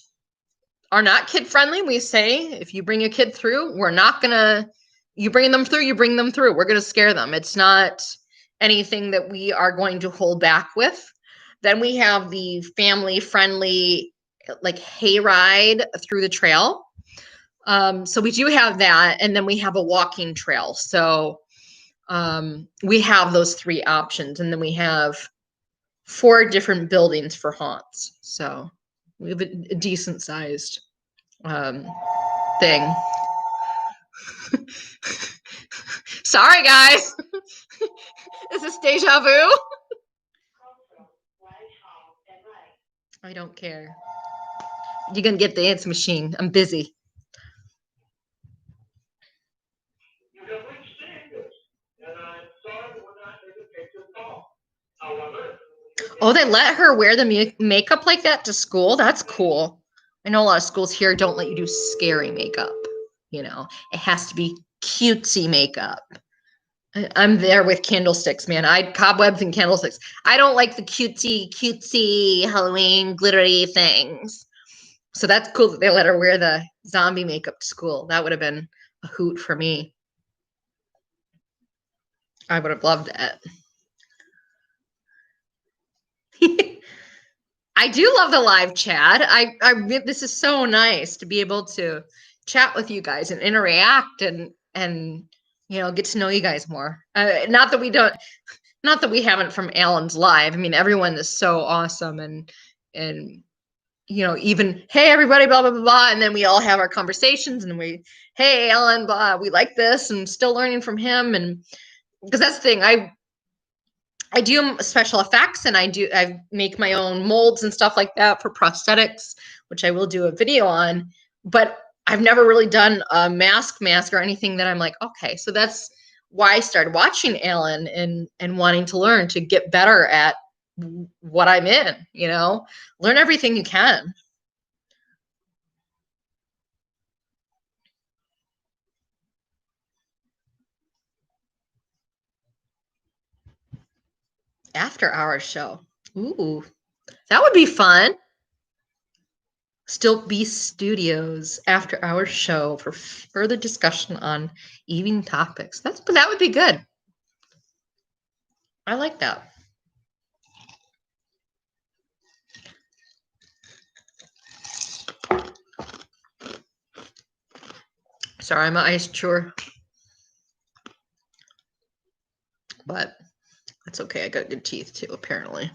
are not kid friendly. We say if you bring a kid through, we're not gonna. You bring them through. You bring them through. We're gonna scare them. It's not anything that we are going to hold back with. Then we have the family friendly, like hayride through the trail. So we do have that, and then we have a walking trail. So we have those three options, and then we have 4 different buildings for haunts. So we have a decent sized thing. Sorry, guys. Is this deja vu? I don't care. You're gonna get the answer machine. I'm busy. Oh, they let her wear the makeup like that to school? That's cool. I know a lot of schools here don't let you do scary makeup. It has to be cutesy makeup. I'm there with candlesticks, man. Cobwebs and candlesticks. I don't like the cutesy Halloween glittery things. So that's cool that they let her wear the zombie makeup to school. That would have been a hoot for me. I would have loved it. I do love the live chat. This is so nice to be able to chat with you guys and interact and get to know you guys more. Not that we haven't from Alan's live. I mean, everyone is so awesome and even hey everybody, blah blah blah blah, and then we all have our conversations and hey Alan, blah, we like this and still learning from him, and because that's the thing, I do special effects and I make my own molds and stuff like that for prosthetics, which I will do a video on, but I've never really done a mask or anything that I'm like, okay, so that's why I started watching Alan and wanting to learn to get better at what I'm in, learn everything you can. After hours show. Ooh, that would be fun. Still Beast Studios after hours show for further discussion on evening topics. That would be good. I like that. Sorry, I'm an ice chewer. But that's okay. I got good teeth too, apparently.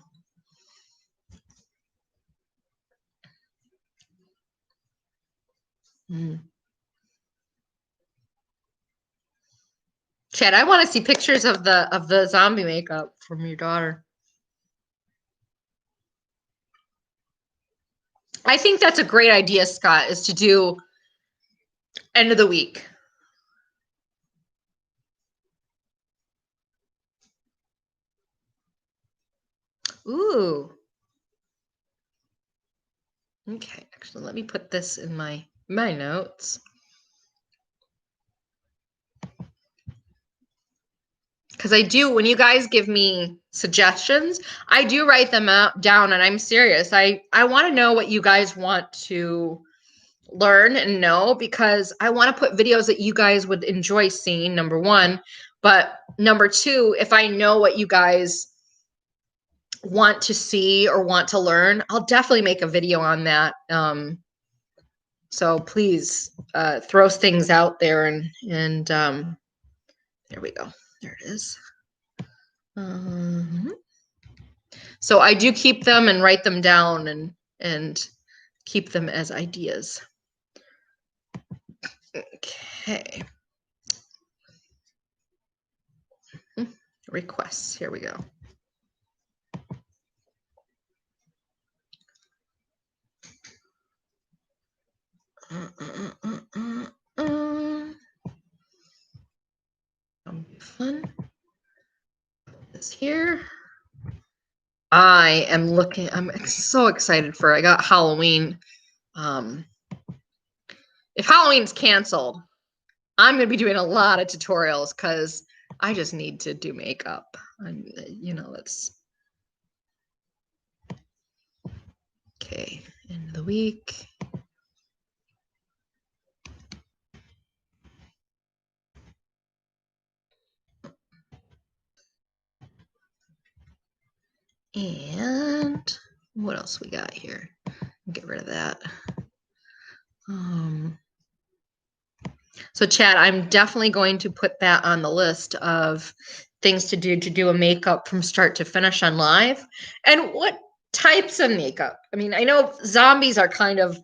Chad, I want to see pictures of the zombie makeup from your daughter. I think that's a great idea, Scott, is to do end of the week. Ooh. Okay, actually, let me put this in my notes. Because I do, when you guys give me suggestions, I do write them down, and I'm serious. I want to know what you guys want to learn and know, because I want to put videos that you guys would enjoy seeing, number one. But number two, if I know what you guys want to see or want to learn, I'll definitely make a video on that. So please throw things out there and there we go. There it is. So I do keep them and write them down and keep them as ideas. Okay. Requests. Here we go. Fun. This here. I am looking. I'm so excited for. I got Halloween. If Halloween's canceled, I'm going to be doing a lot of tutorials because I just need to do makeup. And, you know, that's okay. End of the week. And what else we got here? Get rid of that. So Chad, I'm definitely going to put that on the list of things to do a makeup from start to finish on live. And what types of makeup? I mean, I know zombies are kind of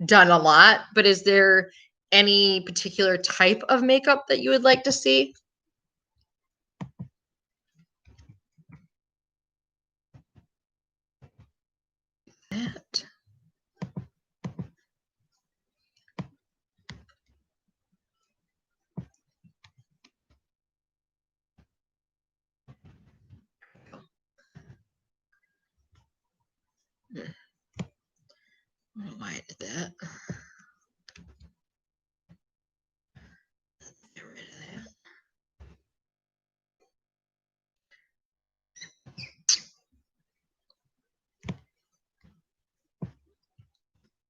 done a lot, but is there any particular type of makeup that you would like to see? That. I don't know why I did that. Get rid of that.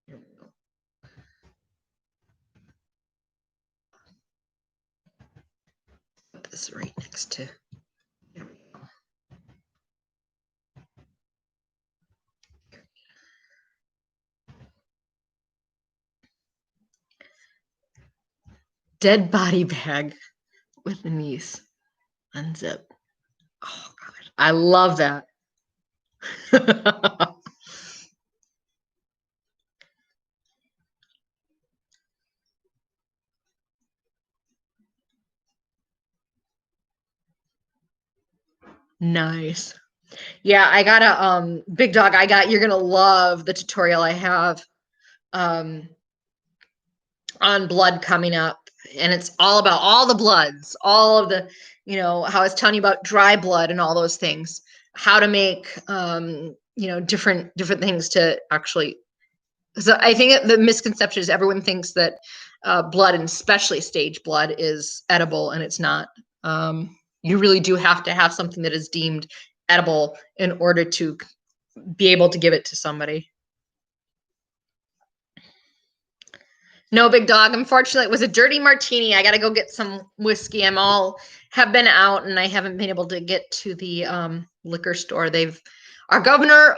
Here we go. Put this right next to. Here we go. Dead body bag with the niece. Unzip. Oh god, I love that. Nice. Yeah, I got a Big Dog, you're gonna love the tutorial I have um on blood coming up. And it's all about all the bloods, all of the, you know, how I was telling you about dry blood and all those things, how to make you know, different things to actually. So I think the misconception is everyone thinks that blood, and especially stage blood, is edible, and it's not. You really do have to have something that is deemed edible in order to be able to give it to somebody. No, Big Dog. Unfortunately, it was a dirty martini. I got to go get some whiskey. Have been out, and I haven't been able to get to the liquor store. Our governor,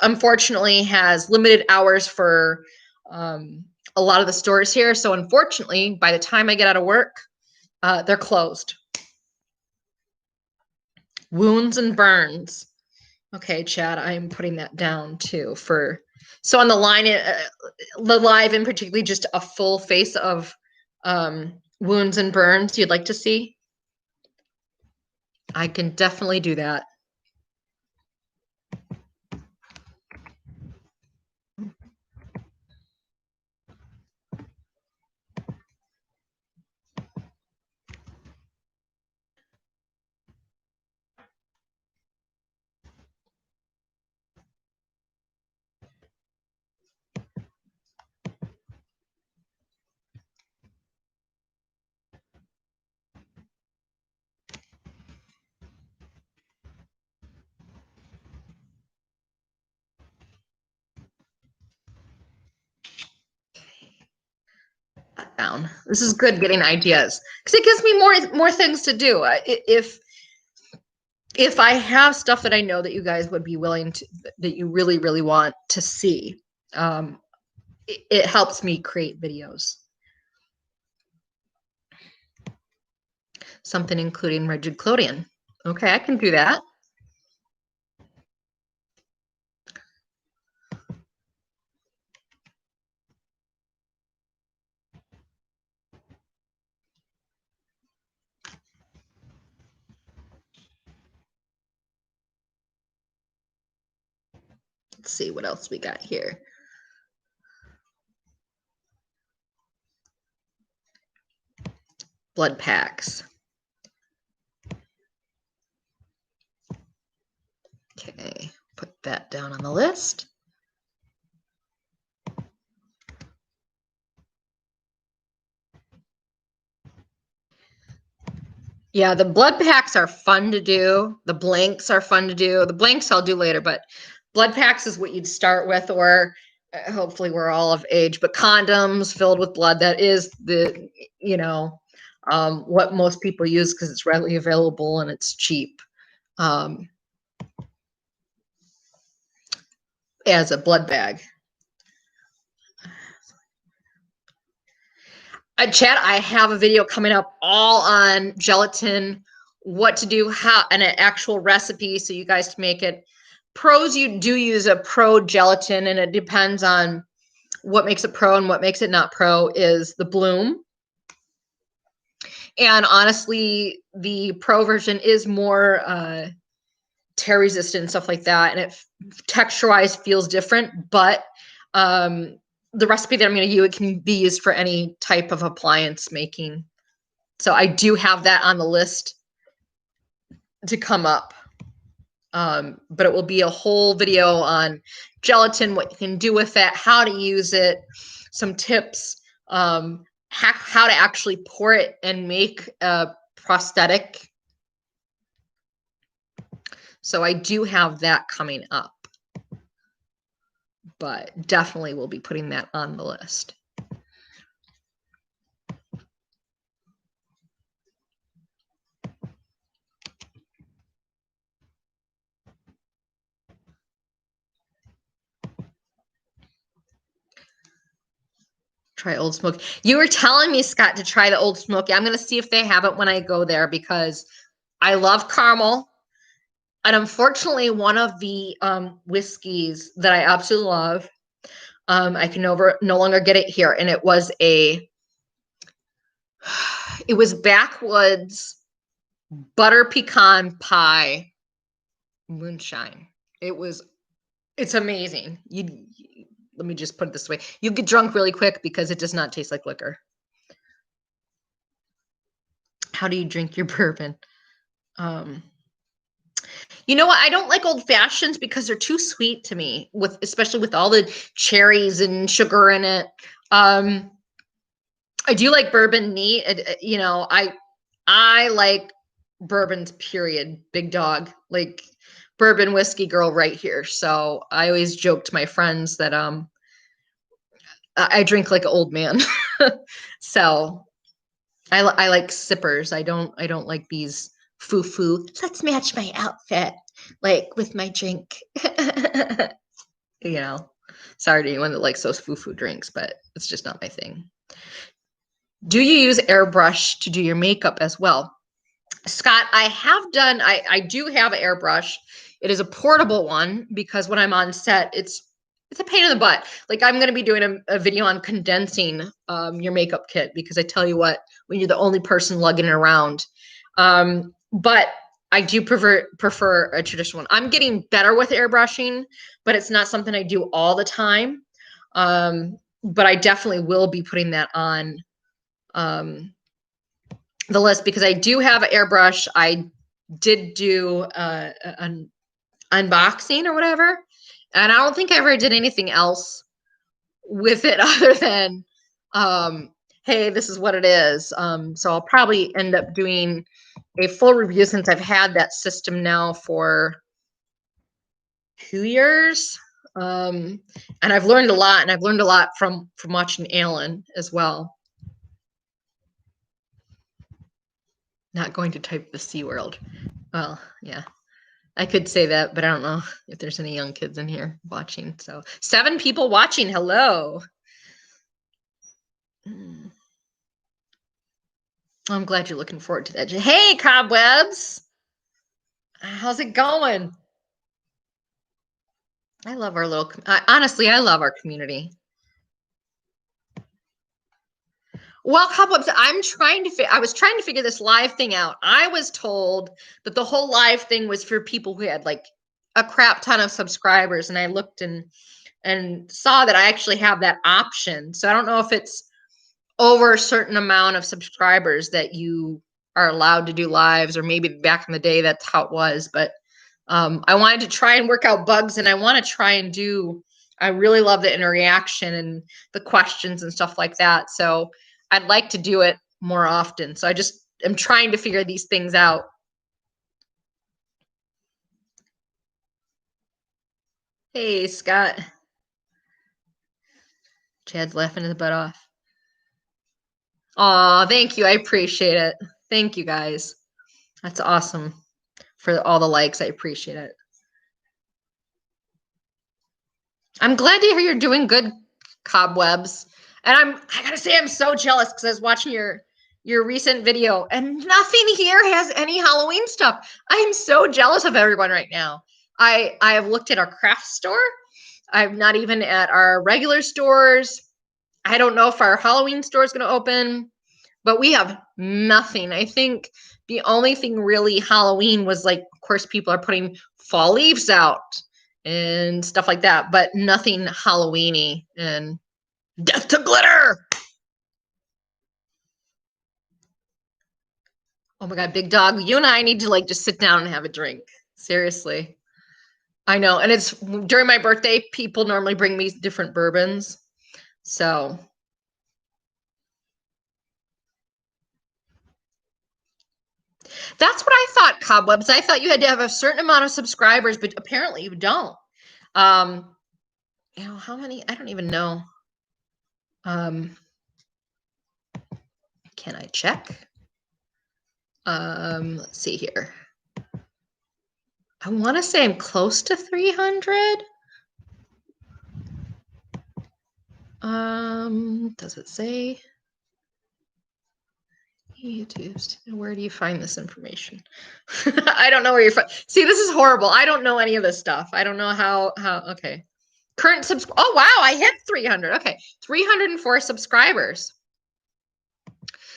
unfortunately, has limited hours for a lot of the stores here. So unfortunately, by the time I get out of work, they're closed. Wounds and burns. Okay, Chad, I'm putting that down too for. So on the line, the live in particularly just a full face of wounds and burns you'd like to see? I can definitely do that. Down. This is good getting ideas because it gives me more things to do. If I have stuff that I know that you guys would be willing to, that you really want to see, it helps me create videos. Something including rigid clodion. Okay, I can do that. Let's see what else we got here. blood packs. Okay, put that down on the list. Yeah, the blood packs are fun to do. The blanks are fun to do. The blanks I'll do later, but blood packs is what you'd start with, or hopefully we're all of age, but condoms filled with blood, that is the, what most people use because it's readily available and it's cheap. As a blood bag. Chad, I have a video coming up all on gelatin, what to do, how, and an actual recipe so you guys can make it. Pros, you do use a pro gelatin, and it depends on what makes it pro and what makes it not pro is the bloom. And honestly, the pro version is more tear resistant and stuff like that, and it texture-wise feels different, but the recipe that I'm going to use, it can be used for any type of appliance making. So I do have that on the list to come up. But it will be a whole video on gelatin, what you can do with it, how to use it, some tips, how to actually pour it and make a prosthetic. So I do have that coming up. But definitely will be putting that on the list. Try Old Smoky. You were telling me, Scott, to try the Old Smoky. I'm going to see if they have it when I go there because I love caramel. And unfortunately, one of the whiskeys that I absolutely love, I can no longer get it here. And it was Backwoods butter pecan pie moonshine. It's amazing. Let me just put it this way. You get drunk really quick because it does not taste like liquor. How do you drink your bourbon? You know what? I don't like old fashions because they're too sweet to me, especially with all the cherries and sugar in it. I do like bourbon neat. I like bourbons, period. Big dog. Like bourbon whiskey girl right here. So I always joke to my friends that I drink like an old man. So I like sippers. I don't like these foo-foo. Let's match my outfit like with my drink. Sorry to anyone that likes those foo-foo drinks, but it's just not my thing. Do you use airbrush to do your makeup as well? Scott, I do have an airbrush. It is a portable one because when I'm on set, it's a pain in the butt. Like I'm going to be doing a video on condensing your makeup kit because I tell you what, when you're the only person lugging it around. But I do prefer a traditional one. I'm getting better with airbrushing, but it's not something I do all the time. But I definitely will be putting that on the list because I do have an airbrush. I did do an unboxing or whatever, and I don't think I ever did anything else with it other than, hey, this is what it is. So I'll probably end up doing a full review since I've had that system now for 2 years. And I've learned a lot, and I've learned a lot from watching Alan as well. Not going to type the C word. Well, yeah, I could say that, but I don't know if there's any young kids in here watching. So 7 people watching. Hello. I'm glad you're looking forward to that. Hey, Cobwebs. How's it going? I love our little, honestly, I love our community. Well, Cobwebs, I was trying to figure this live thing out. I was told that the whole live thing was for people who had like a crap ton of subscribers, and I looked and saw that I actually have that option. So I don't know if it's over a certain amount of subscribers that you are allowed to do lives, or maybe back in the day that's how it was. But I wanted to try and work out bugs, and I want to try and do. I really love the interaction and the questions and stuff like that. So I'd like to do it more often. So I just am trying to figure these things out. Hey, Scott. Chad's laughing his butt off. Aw, thank you. I appreciate it. Thank you, guys. That's awesome for all the likes. I appreciate it. I'm glad to hear you're doing good, Cobwebs. And I gotta say, I'm so jealous because I was watching your recent video and nothing here has any Halloween stuff. I am so jealous of everyone right now. I have looked at our craft store. I'm not even at our regular stores. I don't know if our Halloween store is going to open, but we have nothing. I think the only thing really Halloween was like, of course, people are putting fall leaves out and stuff like that, but nothing Halloweeny and death to glitter. Oh my God, big dog, you and I need to like just sit down and have a drink. Seriously. I know. And it's during my birthday, people normally bring me different bourbons. So that's what I thought, Cobwebs. I thought you had to have a certain amount of subscribers, but apparently you don't. Um, how many? I don't even know. Can I check? Let's see here. I want to say I'm close to 300. Does it say? YouTube. Where do you find this information? I don't know where you're from. See, this is horrible. I don't know any of this stuff. I don't know how. Okay. Current subs. Oh wow, I hit 300. Okay, 304 subscribers.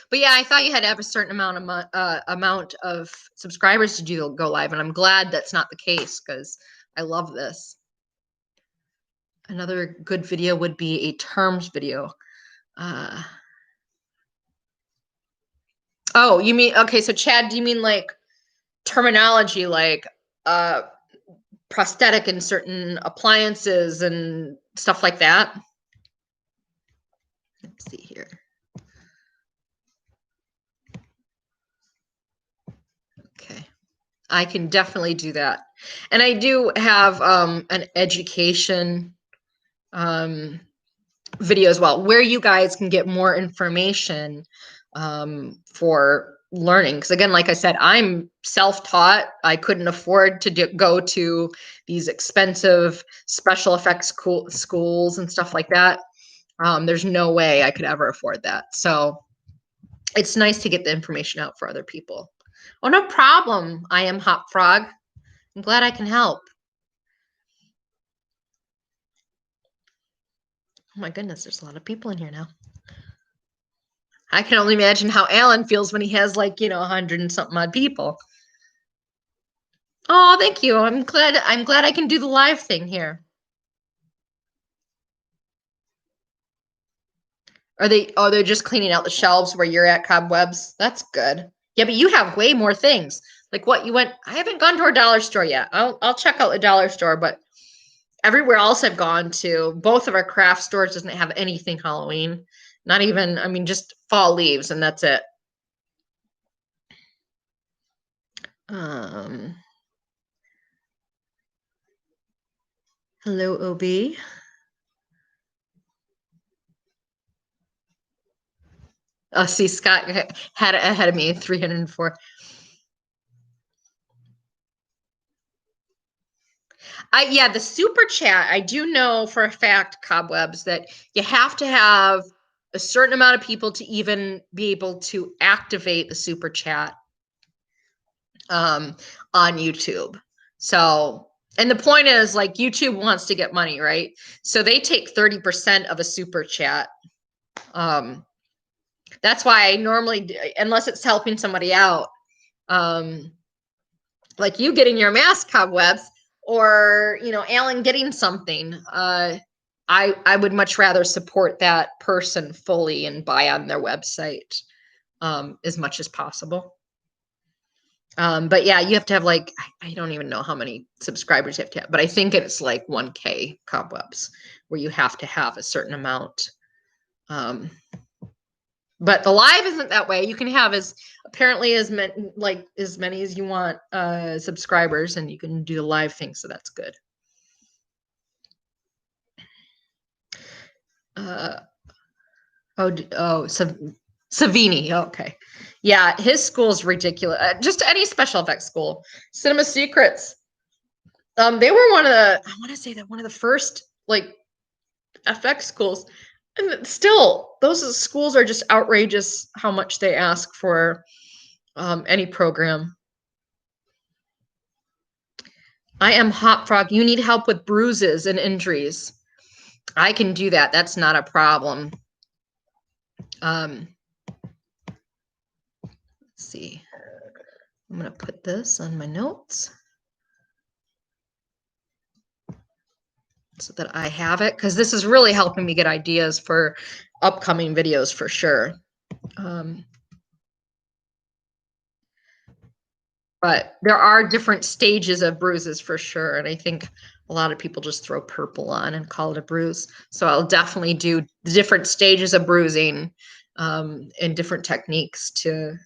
But yeah, I thought you had to have a certain amount of subscribers to do go live, and I'm glad that's not the case because I love this. Another good video would be a terms video. Oh, you mean okay? So Chad, do you mean like terminology, like prosthetic in certain appliances and stuff like that? Let's see here. Okay. I can definitely do that. And I do have an education video as well, where you guys can get more information for learning. Because again, like I said, I'm self-taught. I couldn't afford to go to these expensive special effects schools and stuff like that. There's no way I could ever afford that. So it's nice to get the information out for other people. Oh, no problem. I am Hop Frog. I'm glad I can help. Oh my goodness, there's a lot of people in here now. I can only imagine how Alan feels when he has like, 100 and something odd people. Oh, thank you. I'm glad I can do the live thing here. They're just cleaning out the shelves where you're at, Cobwebs. That's good. Yeah, but you have way more things. Like what you went, I haven't gone to our dollar store yet. I'll check out the dollar store, but everywhere else I've gone to, both of our craft stores doesn't have anything Halloween. Not even, I mean, just fall leaves, and that's it. Hello, OB. Oh, see, Scott had it ahead of me, 304. Yeah, the super chat, I do know for a fact, Cobwebs, that you have to have a certain amount of people to even be able to activate the super chat on YouTube. So, and the point is, like, YouTube wants to get money, right? So they take 30% of a super chat. That's why I normally, unless it's helping somebody out, like you getting your mask, Cobwebs, or Alan getting something. I would much rather support that person fully and buy on their website as much as possible. But yeah, you have to have like, I don't even know how many subscribers you have to have, but I think it's like 1K Cobwebs where you have to have a certain amount. But the live isn't that way. You can have apparently as many as you want subscribers, and you can do the live thing, so that's good. Savini. Okay. Yeah, his school is ridiculous. Just any special effects school. Cinema Secrets. They were one of the, I want to say that one of the first like FX schools. And still, those schools are just outrageous how much they ask for any program. I am Hot Frog. You need help with bruises and injuries. I can do that. That's not a problem. Let's see. I'm going to put this on my notes so that I have it, because this is really helping me get ideas for upcoming videos for sure. But there are different stages of bruises for sure. And I think a lot of people just throw purple on and call it a bruise. So I'll definitely do different stages of bruising and different techniques to,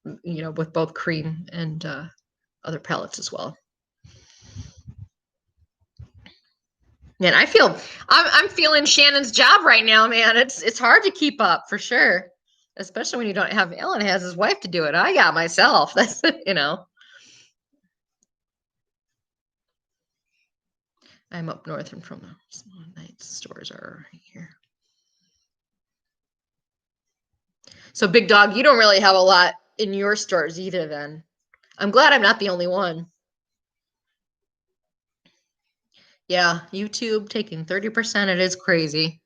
with both cream and other palettes as well. Man, I'm feeling Shannon's job right now, man. It's hard to keep up for sure. Especially when you don't have Alan has his wife to do it. I got myself. That's I'm up north and from the small night stores are right here. So Big Dog, you don't really have a lot in your stores either then. I'm glad I'm not the only one. Yeah, YouTube taking 30%, it is crazy.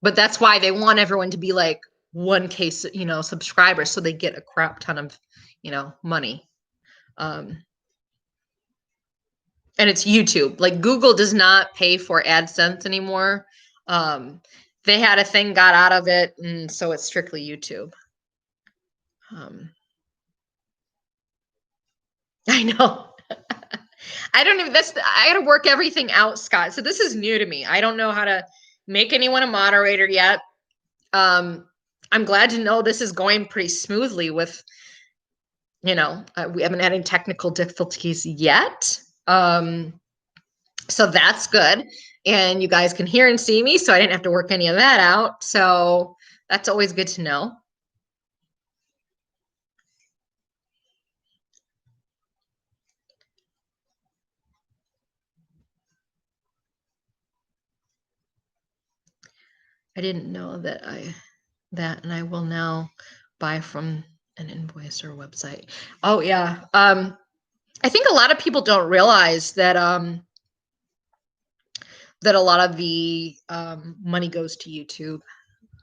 But that's why they want everyone to be like 1K, subscribers, so they get a crap ton of, money. And it's YouTube. Like Google does not pay for AdSense anymore. They had a thing, got out of it, and so it's strictly YouTube. I know. I gotta work everything out, Scott. So this is new to me. I don't know how to make anyone a moderator yet. I'm glad to know this is going pretty smoothly with, we haven't had any technical difficulties yet. So that's good. And you guys can hear and see me, so I didn't have to work any of that out. So that's always good to know. I didn't know that and I will now buy from an invoice or website. Oh yeah. I think a lot of people don't realize that that a lot of the money goes to YouTube.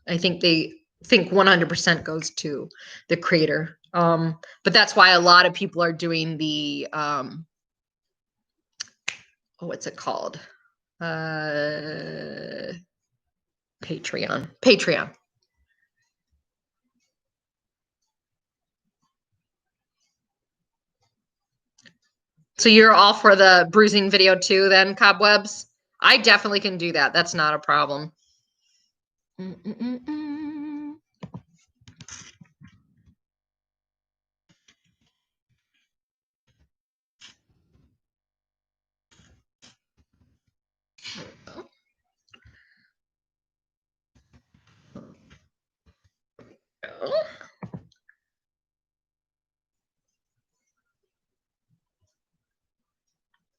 I think they think 100% goes to the creator. But that's why a lot of people are doing the what's it called? Patreon. So you're all for the bruising video too then, Cobwebs? I definitely can do that. That's not a problem.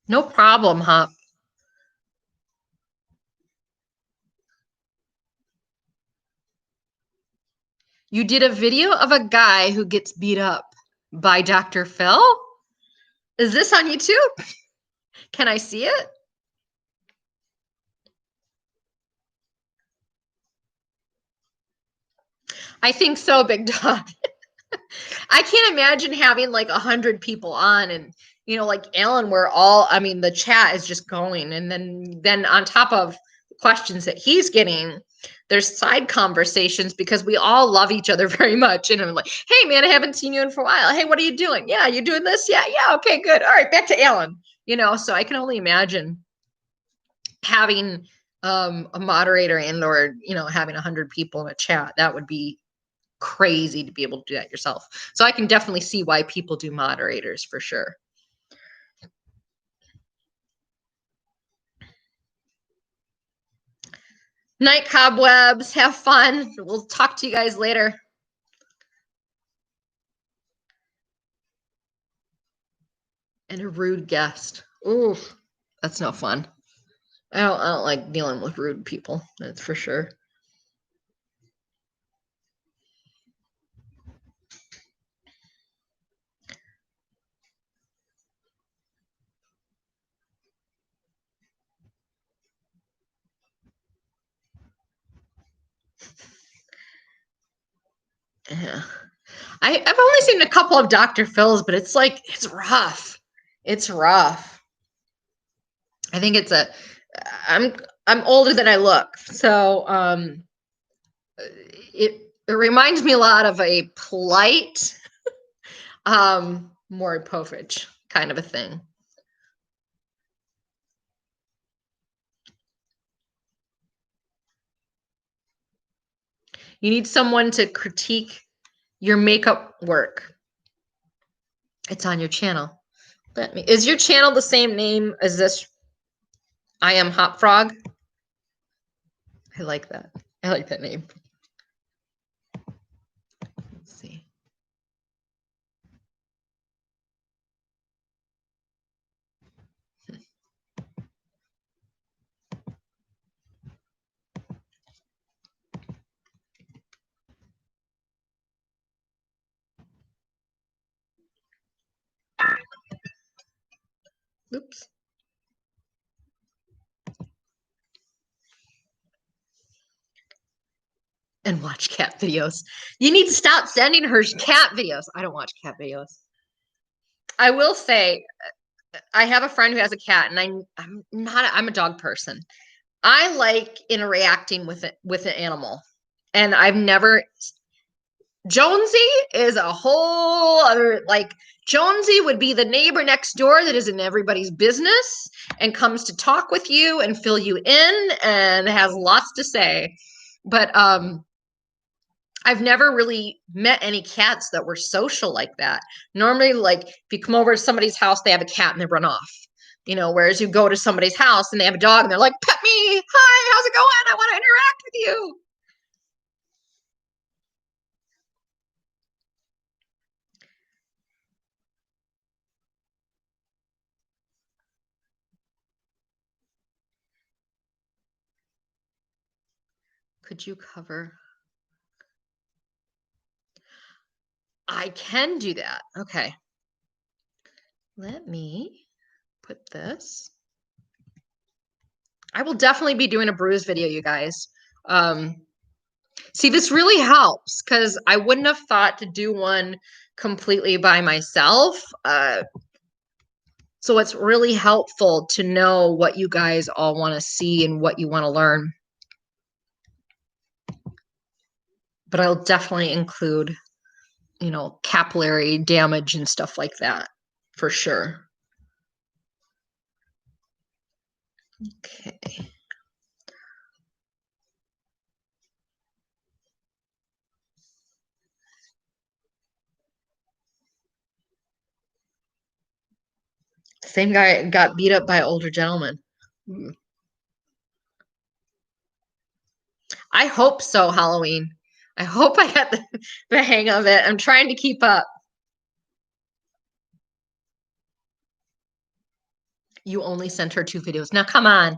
No problem, Hop. You did a video of a guy who gets beat up by Dr. Phil? Is this on YouTube? Can I see it? I think so, Big Dog. I can't imagine having like 100 people on and, like Alan, the chat is just going. And then on top of questions that he's getting, there's side conversations because we all love each other very much. And I'm like, hey man, I haven't seen you in for a while. Hey, what are you doing? Yeah, you doing this? Yeah, okay, good. All right, back to Alan. So I can only imagine having a moderator and or having 100 people in a chat. That would be crazy to be able to do that yourself. So I can definitely see why people do moderators for sure. Night, cobwebs. Have fun. We'll talk to you guys later. And a rude guest. Ooh, that's no fun. I don't like dealing with rude people. That's for sure. Yeah. I've only seen a couple of Dr. Phil's, but it's rough. It's rough. I think I'm older than I look. So it reminds me a lot of a polite Maury Povich kind of a thing. You need someone to critique your makeup work. It's on your channel. Is your channel the same name as this? I am Hop Frog. I like that. I like that name. Let's see. Oops. And watch cat videos. You need to stop sending her cat videos. I don't watch cat videos. I will say, I have a friend who has a cat, and I'm a dog person. I like interacting with an animal, and I've never. Jonesy is a whole other, Jonesy would be the neighbor next door that is in everybody's business and comes to talk with you and fill you in and has lots to say. But I've never really met any cats that were social like that. Normally, if you come over to somebody's house, they have a cat and they run off. Whereas you go to somebody's house and they have a dog and they're like, pet me. Hi, how's it going? I want to interact with you. Could you cover? I can do that. Okay. Let me put this. I will definitely be doing a bruise video, you guys. See, this really helps because I wouldn't have thought to do one completely by myself. So it's really helpful to know what you guys all want to see and what you want to learn. But I'll definitely include, capillary damage and stuff like that for sure. Okay. Same guy got beat up by an older gentleman. I hope so, Halloween. I hope I got the hang of it. I'm trying to keep up. You only sent her 2 videos. Now, come on.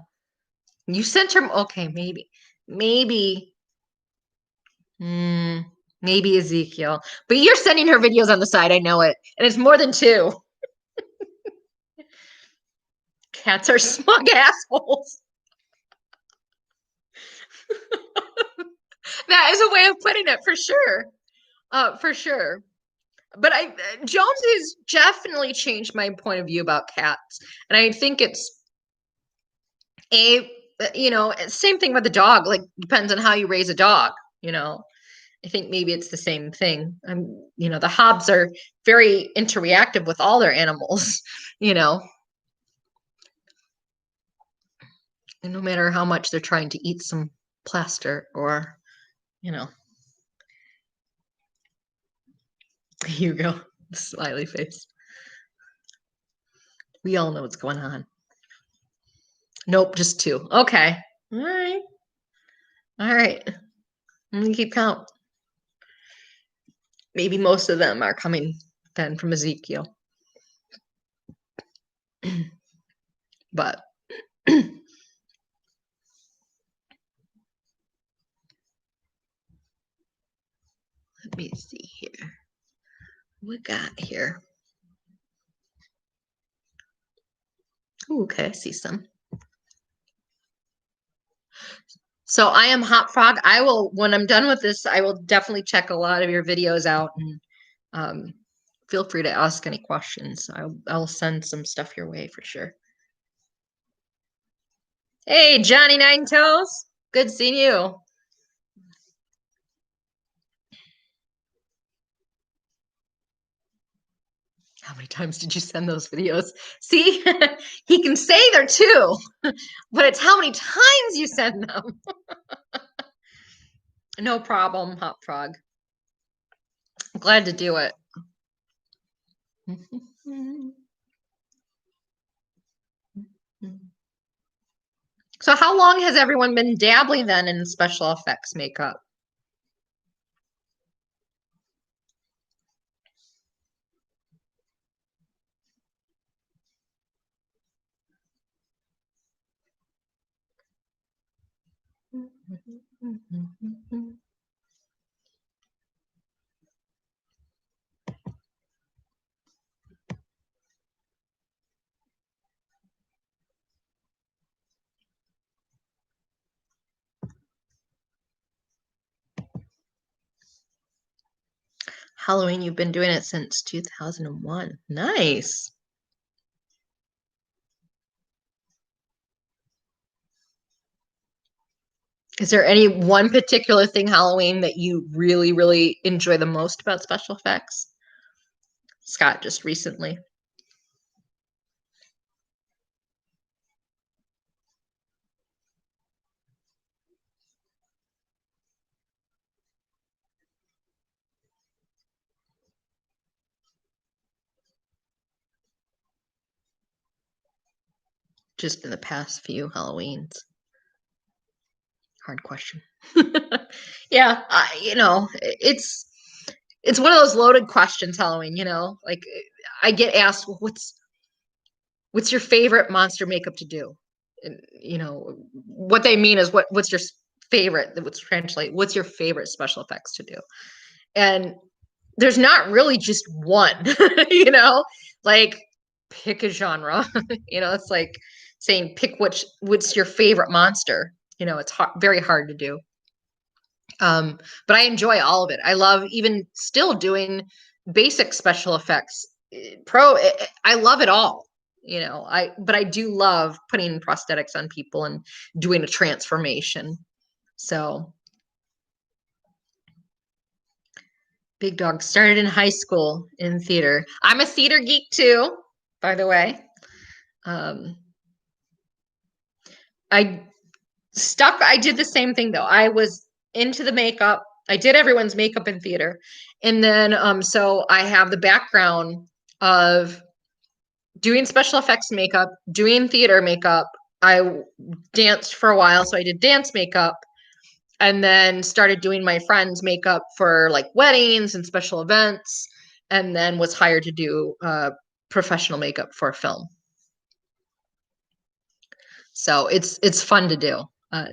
You sent her. Okay, maybe. Maybe Ezekiel. But you're sending her videos on the side. I know it. And it's more than 2. Cats are smug assholes. That is a way of putting it for sure. For sure. But Jones has definitely changed my point of view about cats. And I think it's you know, same thing with the dog. Like, depends on how you raise a dog, you know. I think maybe it's the same thing. You know, the Hobbs are very interreactive with all their animals, you know, and no matter how much they're trying to eat some plaster or, you know, here you go, smiley face. We all know what's going on. Nope, just two. Okay. All right. All right. I'm gonna keep count. Maybe most of them are coming then from Ezekiel. But let me see here. What we got here? Ooh, okay, I see some. So I am Hop Frog. I will, when I'm done with this, I will definitely check a lot of your videos out, and feel free to ask any questions. I'll send some stuff your way for sure. Hey, Johnny Nine Toes. Good seeing you. How many times did you send those videos? See, he can say they're two, but it's how many times you send them. No problem, Hop Frog. Glad to do it. So how long has everyone been dabbling then in special effects makeup? Halloween, you've been doing it since 2001. Nice. Is there any one particular thing Halloween that you really, really enjoy the most about special effects? Scott, just recently. Just in the past few Halloweens. Hard question. Yeah, you know, it's one of those loaded questions, Halloween, you know? Like, I get asked, well, what's your favorite monster makeup to do? And, you know, what they mean is what's your favorite, that would translate, what's your favorite special effects to do? And there's not really just one, you know, like pick a genre. You know, it's like saying pick what's your favorite monster. You know, it's very hard to do. But I enjoy all of it. I love even still doing basic special effects. I love it all. You know, but I do love putting prosthetics on people and doing a transformation. So Big Dog started in high school in theater. I'm a theater geek too, by the way. Um, I I did the same thing though. I was into the makeup. I did everyone's makeup in theater. And then so I have the background of doing special effects makeup, doing theater makeup. I danced for a while, so I did dance makeup, and then started doing my friends' makeup for like weddings and special events, and then was hired to do professional makeup for a film. So it's fun to do.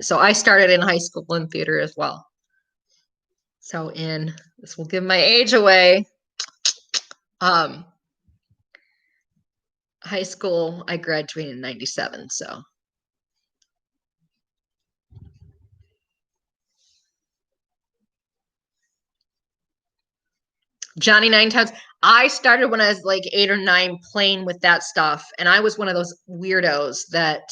So I started in high school in theater as well. So in this will give my age away. Um, High school, I graduated in 97. So Johnny Nine Toes. I started when I was like 8 or 9 playing with that stuff. And I was one of those weirdos that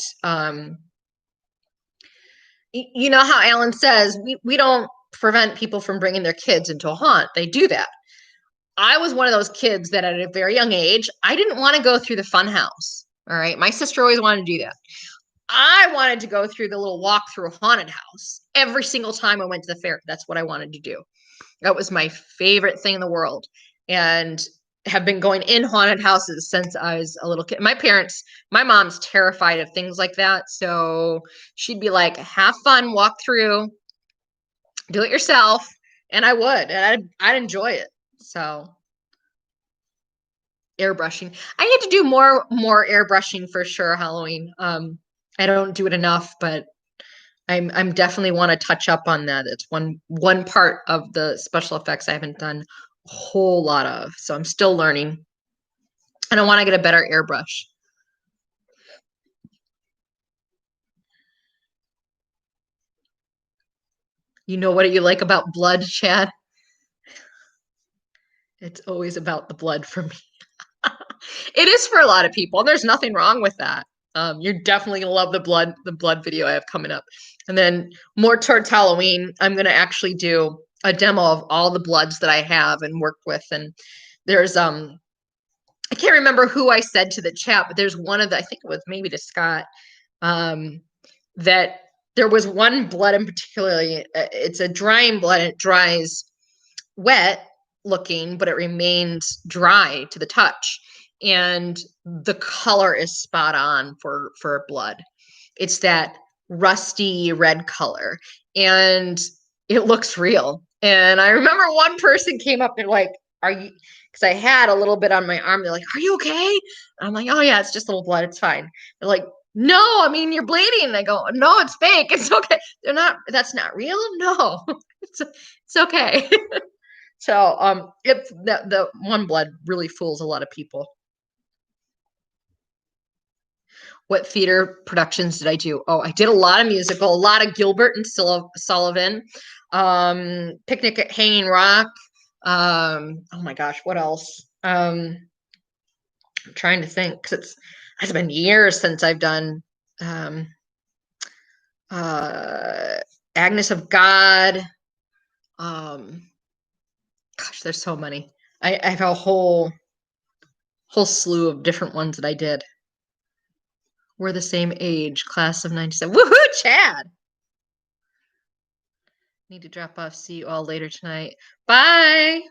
You know how Alan says we don't prevent people from bringing their kids into a haunt. They do that. I was one of those kids that at a very young age, I didn't want to go through the fun house. All right. My sister always wanted to do that. I wanted to go through the little walk through haunted house every single time I went to the fair. That's what I wanted to do. That was my favorite thing in the world. And have been going in haunted houses since I was a little kid. My mom's terrified of things like that. So she'd be like, have fun, walk through, do it yourself. And I would, and I'd enjoy it. So airbrushing. I need to do more airbrushing for sure, Halloween. I don't do it enough, but I'm definitely want to touch up on that. It's one part of the special effects I haven't done a whole lot of. So I'm still learning. And I want to get a better airbrush. You know what you like about blood, Chad? It's always about the blood for me. It is for a lot of people. There's nothing wrong with that. You're definitely gonna love the blood video I have coming up. And then more towards Halloween, I'm gonna actually do a demo of all the bloods that I have and worked with. And there's I can't remember who I said to the chat, but there's one of the, I think it was maybe to Scott, um, that there was one blood in particularly. It's a drying blood. And it dries wet looking, but it remains dry to the touch. And the color is spot on for blood. It's that rusty red color, and it looks real. And I remember one person came up and like, "Are you?" Because I had a little bit on my arm. They're like, "Are you okay?" And I'm like, "Oh yeah, it's just a little blood. It's fine." They're like, "No, I mean you're bleeding." And I go, "No, it's fake. It's okay. They're not. That's not real. No, it's okay." So it's the one blood really fools a lot of people. What theater productions did I do? Oh, I did a lot of musical, a lot of Gilbert and Sullivan, Picnic at Hanging Rock. Oh my gosh, what else? I'm trying to think because it's been years since I've done um, uh, Agnes of God. Um, gosh, there's so many. I have a whole slew of different ones that I did. We're the same age, class of 97. Woohoo, Chad! Need to drop off. See you all later tonight. Bye.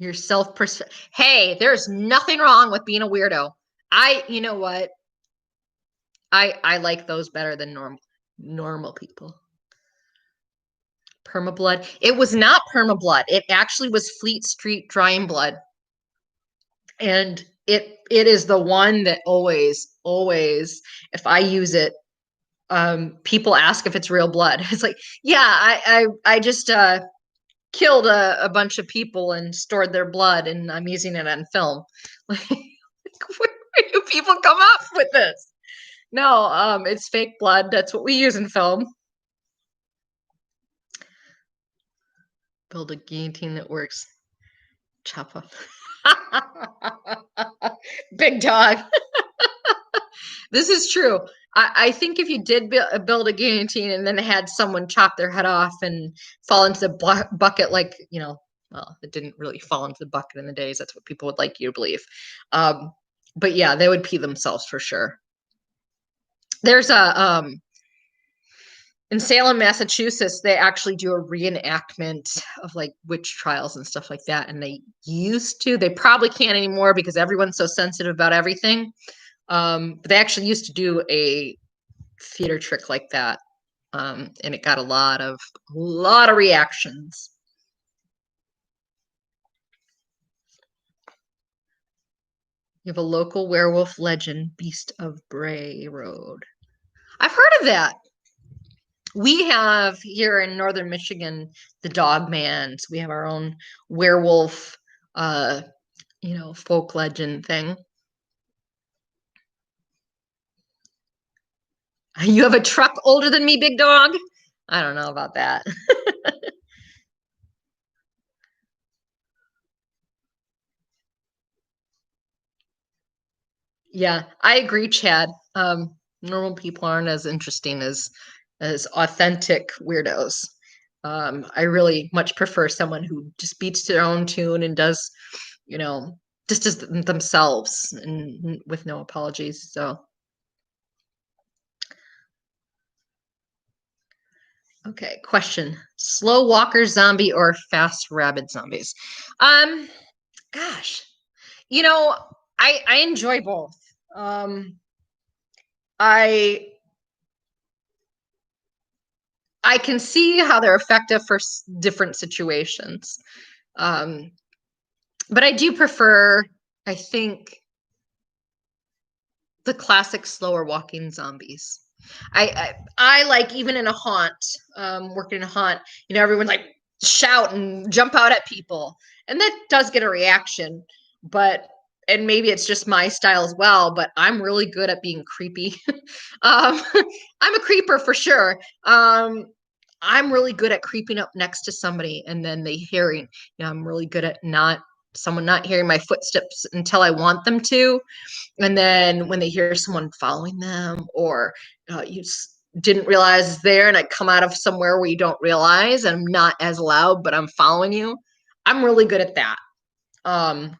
Your self Hey, there's nothing wrong with being a weirdo. You know what? I like those better than normal people. Permablood. It was not Permablood. It actually was Fleet Street Drying Blood. And it is the one that always, if I use it, people ask if it's real blood. It's like, yeah, I just killed a bunch of people and stored their blood, and I'm using it on film. Like, where do people come up with this? No, it's fake blood. That's what we use in film. Build a guillotine that works. Chop up. Big dog. This is true. I think if you did build a guillotine and then had someone chop their head off and fall into the bucket, like, well, it didn't really fall into the bucket in the days. That's what people would like you to believe. But yeah, they would pee themselves for sure. There's in Salem, Massachusetts, they actually do a reenactment of like witch trials and stuff like that. And they probably can't anymore because everyone's so sensitive about everything. But they actually used to do a theater trick like that. And it got a lot of reactions. You have a local werewolf legend, Beast of Bray Road. I've heard of that. We have here in northern Michigan the Dogmans. We have our own werewolf, folk legend thing. You have a truck older than me, big dog? I don't know about that. Yeah, I agree, Chad. Normal people aren't as interesting as authentic weirdos. I really much prefer someone who just beats to their own tune and does, you know, just as themselves and with no apologies. So, okay, question: slow walker zombie or fast rabid zombies? Um, Gosh, you know, I enjoy both. I I can see how they're effective for different situations. Um, but I do prefer, I think, the classic slower walking zombies. I like even in a haunt, working in a haunt, everyone like shout and jump out at people, and that does get a reaction. But and maybe it's just my style as well, but I'm really good at being creepy. um, I'm a creeper for sure. I'm really good at creeping up next to somebody and then they hearing. I'm really good at someone not hearing my footsteps until I want them to, and then when they hear someone following them, or you didn't realize it's there, and I come out of somewhere where you don't realize, and I'm not as loud, but I'm following you. I'm really good at that. Um,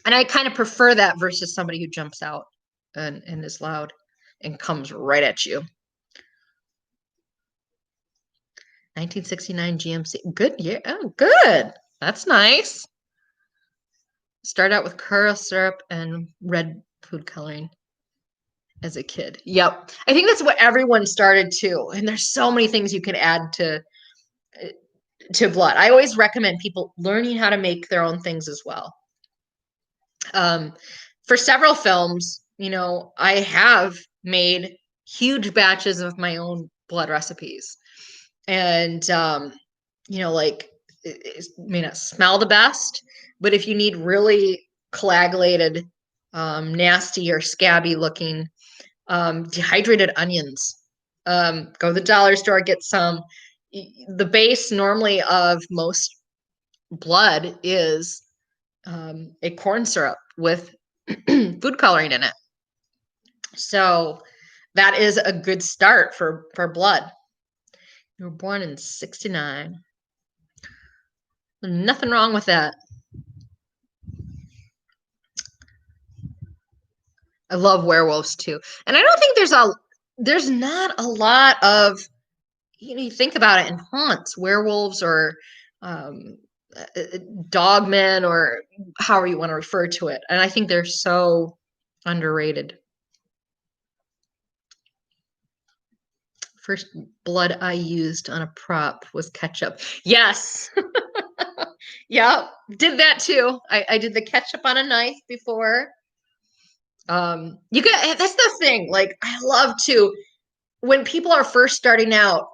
and I kind of prefer that versus somebody who jumps out and is loud and comes right at you. 1969 GMC. Good year. Oh, good. That's nice. Start out with curl syrup and red food coloring as a kid. Yep. I think that's what everyone started to. And there's so many things you can add to blood. I always recommend people learning how to make their own things as well. For several films, I have made huge batches of my own blood recipes. And like it may not smell the best, but if you need really coagulated, nasty or scabby looking dehydrated onions, go to the dollar store, get some. The base normally of most blood is a corn syrup with food coloring in it. So that is a good start for blood. You were born in 69. Nothing wrong with that. I love werewolves too. And I don't think there's not a lot of, you think about it in haunts, werewolves or um, dogmen, or however you want to refer to it. And I think they're so underrated. First blood I used on a prop was ketchup. Yes. Yeah, did that too. I did the ketchup on a knife before. You get That's the thing. Like, I love to, when people are first starting out,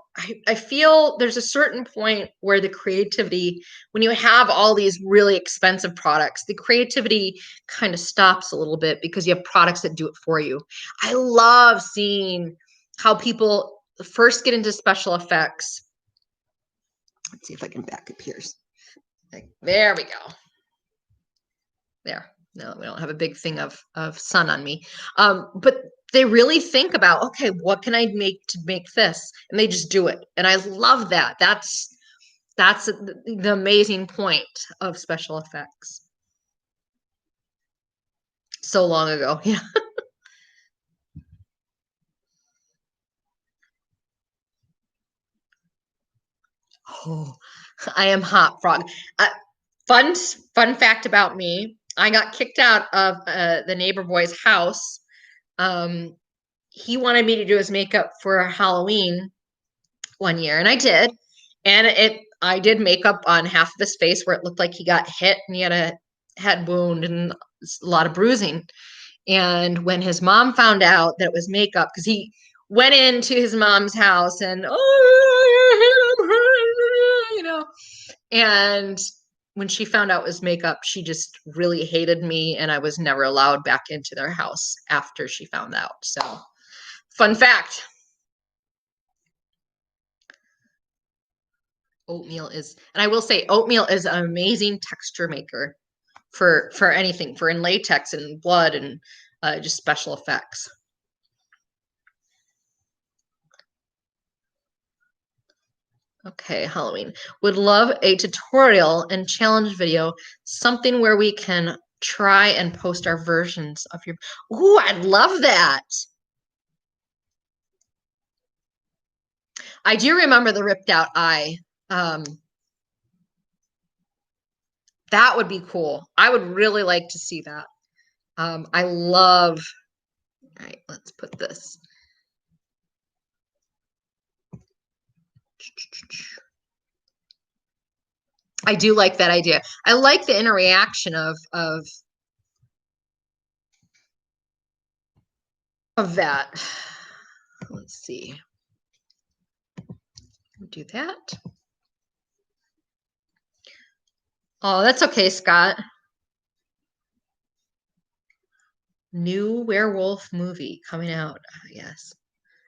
I feel there's a certain point where the creativity, when you have all these really expensive products, the creativity kind of stops a little bit because you have products that do it for you. I love seeing how people first get into special effects. Let's see if I can back up here. Like, there we go. There. No, we don't have a big thing of sun on me. But they really think about, okay, what can I make to make this? And they just do it. And I love that. That's the amazing point of special effects. So long ago. Yeah. Oh, I am hot frog. Fun fact about me. I got kicked out of the neighbor boy's house. He wanted me to do his makeup for Halloween one year, and I did. And I did makeup on half of his face where it looked like he got hit and he had a head wound and a lot of bruising. And when his mom found out that it was makeup, because he went into his mom's house and, oh, and when she found out it was makeup, she just really hated me, and I was never allowed back into their house after she found out. So, fun fact. Oatmeal is, and I will say, oatmeal is an amazing texture maker for anything, for in latex and blood and just special effects. Okay, Halloween. Would love a tutorial and challenge video, something where we can try and post our versions of your. Ooh, I'd love that. I do remember the ripped out eye. Um, that would be cool. I would really like to see that. I love. All right, let's put this. I do like that idea. I like the interaction of that. Let's see. Do that. Oh, that's okay, Scott. New werewolf movie coming out. Yes.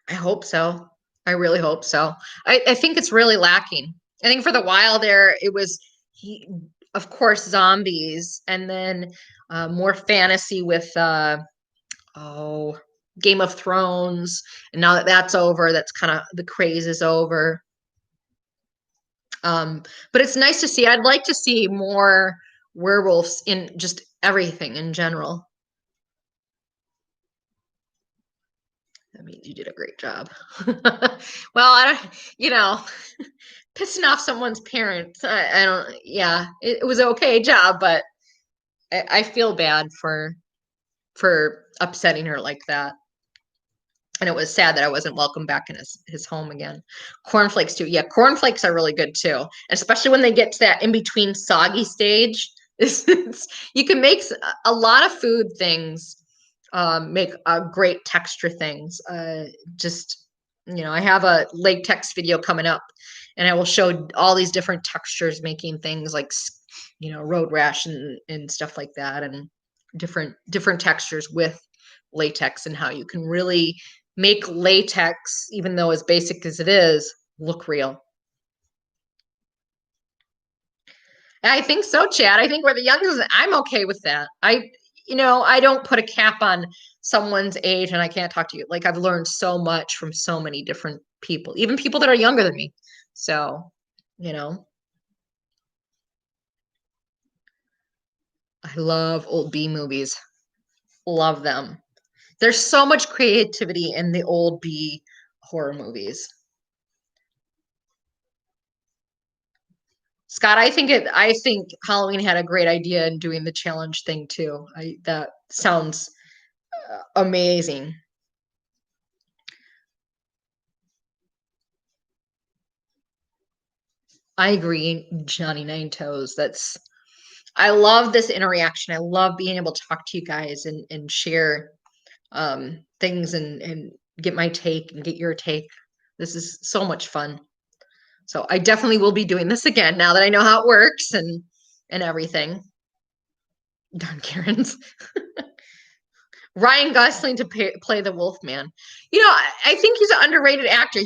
I hope so. I really hope so. I think it's really lacking. I think for the while there, it was, he, of course, zombies, and then more fantasy with oh, Game of Thrones. And now that that's over, that's kind of the craze is over. But it's nice to see. I'd like to see more werewolves in just everything in general. That means you did a great job. Well, I don't, pissing off someone's parents. I don't, yeah, it was an okay job, but I feel bad for upsetting her like that. And it was sad that I wasn't welcome back in his home again. Cornflakes too. Yeah, cornflakes are really good too, especially when they get to that in between soggy stage. You can make a lot of food things, make great texture things. Just I have a latex video coming up, and I will show all these different textures making things like road rash and stuff like that, and different textures with latex and how you can really make latex, even though as basic as it is, look real. I think so, Chad. I think we're the youngest. I'm okay with that. I don't put a cap on someone's age, and I can't talk to you. Like I've learned so much from so many different people, even people that are younger than me. So, you know, I love old B movies. Love them. There's so much creativity in the old B horror movies. Scott, I think Halloween had a great idea in doing the challenge thing too. That sounds amazing. I agree, Johnny Nine Toes. I love this interaction. I love being able to talk to you guys and share things and get my take and get your take. This is so much fun. So I definitely will be doing this again now that I know how it works and everything. Darn Karens. Ryan Gosling to play the Wolfman. I think he's an underrated actor.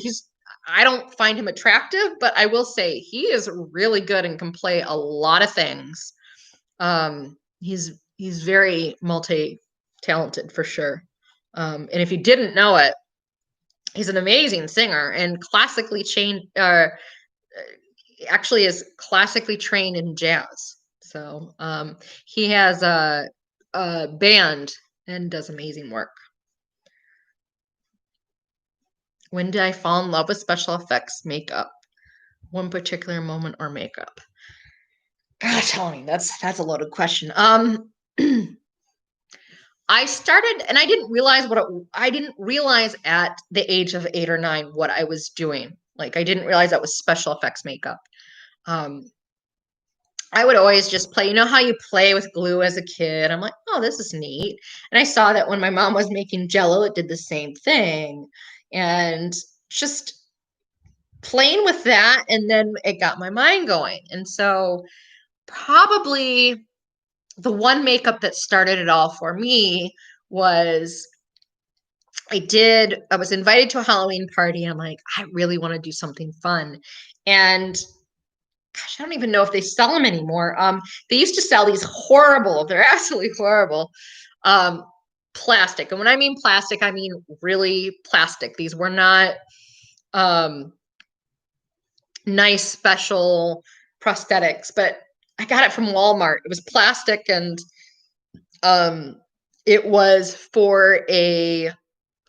I don't find him attractive, but I will say he is really good and can play a lot of things. He's very multi-talented for sure. And if you didn't know it, he's an amazing singer and classically trained. Actually, is classically trained in jazz. So he has a band and does amazing work. When did I fall in love with special effects makeup? One particular moment or makeup? Gosh, Tony, that's a loaded question. I started, and I didn't realize at the age of 8 or 9 what I was doing. Like I didn't realize that was special effects makeup. Um, I would always just play. You know how you play with glue as a kid? I'm like, oh, this is neat. And I saw that when my mom was making Jello, it did the same thing, and just playing with that, and then it got my mind going. And so probably the one makeup that started it all for me was I was invited to a Halloween party, and I'm like, I really want to do something fun. And gosh, I don't even know if they sell them anymore. They used to sell these horrible, they're absolutely horrible, um, plastic. And when I mean plastic, I mean really plastic. These were not um nice special prosthetics, but I got it from Walmart. It was plastic, and it was for a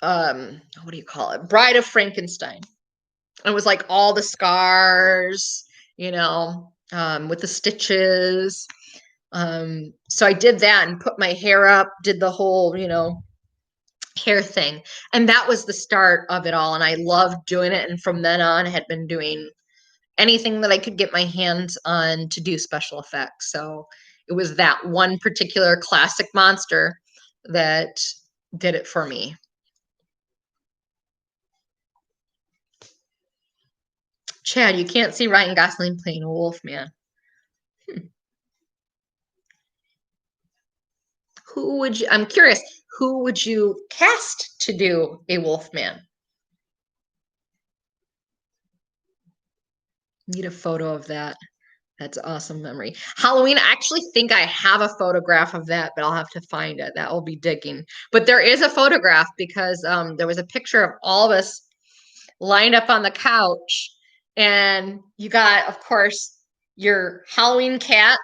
what do you call it? Bride of Frankenstein. It was like all the scars, with the stitches. So I did that and put my hair up, did the whole, hair thing. And that was the start of it all. And I loved doing it. And from then on, I had been doing anything that I could get my hands on to do special effects. So it was that one particular classic monster that did it for me. Chad, you can't see Ryan Gosling playing a wolf man. I'm curious, who would you cast to do a wolf man? Need a photo of that. That's awesome memory. Halloween, I actually think I have a photograph of that, but I'll have to find it. That will be digging. But there is a photograph because there was a picture of all of us lined up on the couch. And you got, of course, your Halloween cat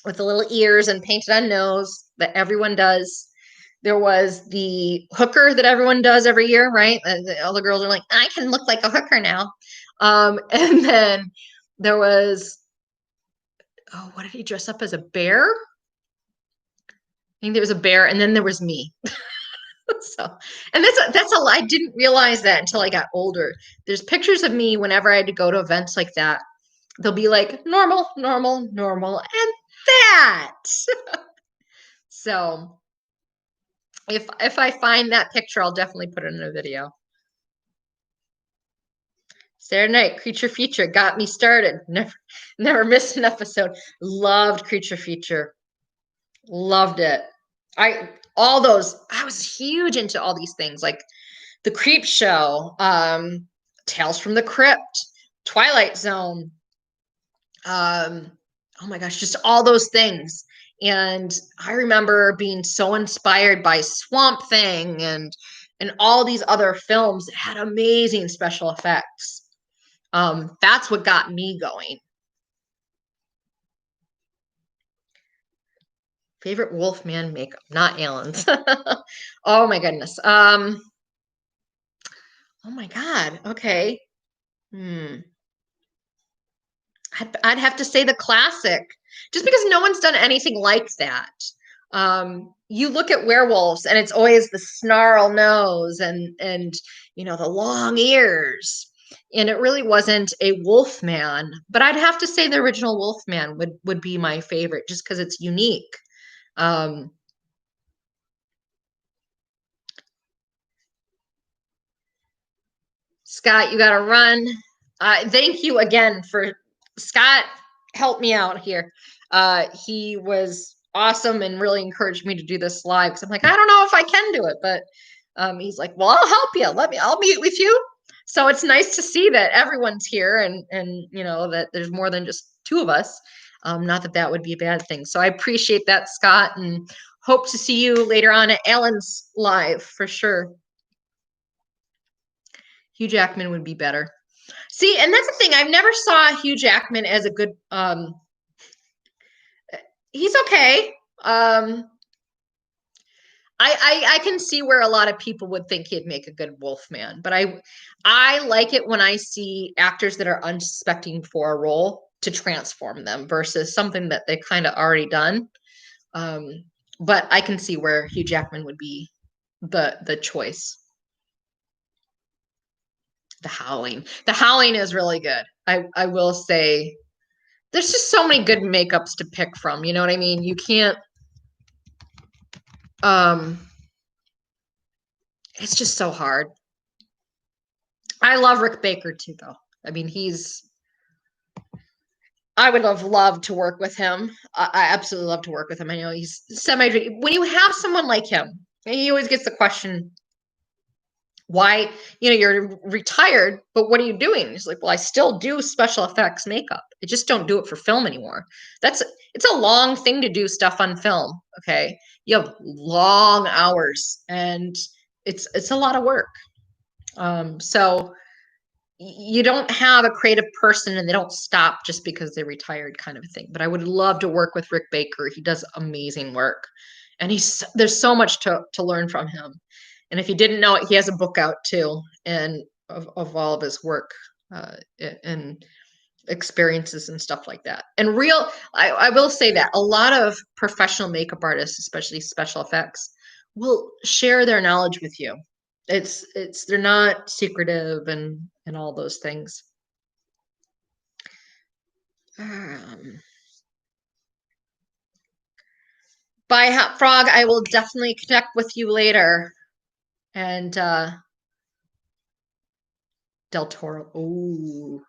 with the little ears and painted on nose that everyone does. There was the hooker that everyone does every year, right? All the girls are like, I can look like a hooker now. And then there was, oh, what did he dress up as? A bear? I think there was a bear, and then there was me. So, and that's a I didn't realize that until I got older. There's pictures of me whenever I had to go to events like that. They'll be like normal, normal, normal, and that. So if I find that picture, I'll definitely put it in a video. Saturday night, Creature Feature got me started. Never missed an episode. Loved Creature Feature. Loved it. I was huge into all these things, like the Creep Show, Tales from the Crypt, Twilight Zone. Oh my gosh, just all those things. And I remember being so inspired by Swamp Thing and all these other films that had amazing special effects. That's what got me going. Favorite Wolfman makeup, not Alan's. Oh my goodness. Oh my God. Okay. I'd have to say the classic, just because no one's done anything like that. You look at werewolves, and it's always the snarl nose and the long ears, and it really wasn't a wolf man. But I'd have to say the original wolf man would be my favorite, just because it's unique. Scott, you got to run. Thank you again for Scott. Help me out here. He was awesome and really encouraged me to do this live because I'm like, I don't know if I can do it, but he's like, well, I'll help you. I'll meet with you. So it's nice to see that everyone's here and that there's more than just two of us. Not that that would be a bad thing. So I appreciate that, Scott, and hope to see you later on at Ellen's live for sure. Hugh Jackman would be better. See, and that's the thing. I've never saw Hugh Jackman as a good. He's okay. I can see where a lot of people would think he'd make a good Wolfman, but I like it when I see actors that are unsuspecting for a role to transform them versus something that they kind of already done. But I can see where Hugh Jackman would be the choice. The Howling. The Howling is really good. I will say there's just so many good makeups to pick from. You know what I mean? You can't it's just so hard. I love Rick Baker too, though. I mean, I would have loved to work with him. I absolutely love to work with him. I know he's when you have someone like him, and he always gets the question, why, you're retired, but what are you doing? He's like, well, I still do special effects makeup. I just don't do it for film anymore. It's a long thing to do stuff on film. Okay. You have long hours and it's a lot of work. So you don't have a creative person and they don't stop just because they retired kind of a thing. But I would love to work with Rick Baker. He does amazing work. And there's so much to learn from him. And if you didn't know it, he has a book out too, and of all of his work and experiences and stuff like that. And I will say that a lot of professional makeup artists, especially special effects, will share their knowledge with you. They're not secretive and all those things. Bye, Hot Frog. I will definitely connect with you later. And Del Toro. Ooh.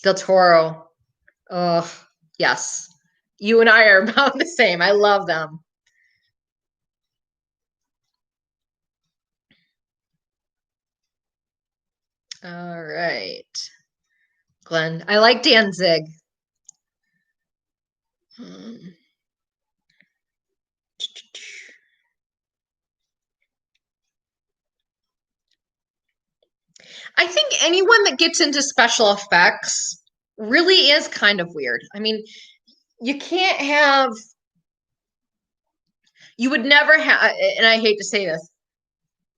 Del Toro. Oh, yes. You and I are about the same. I love them. All right. Glenn. I like Danzig. I think anyone that gets into special effects really is kind of weird. I mean, you can't have, you would never have, and I hate to say this,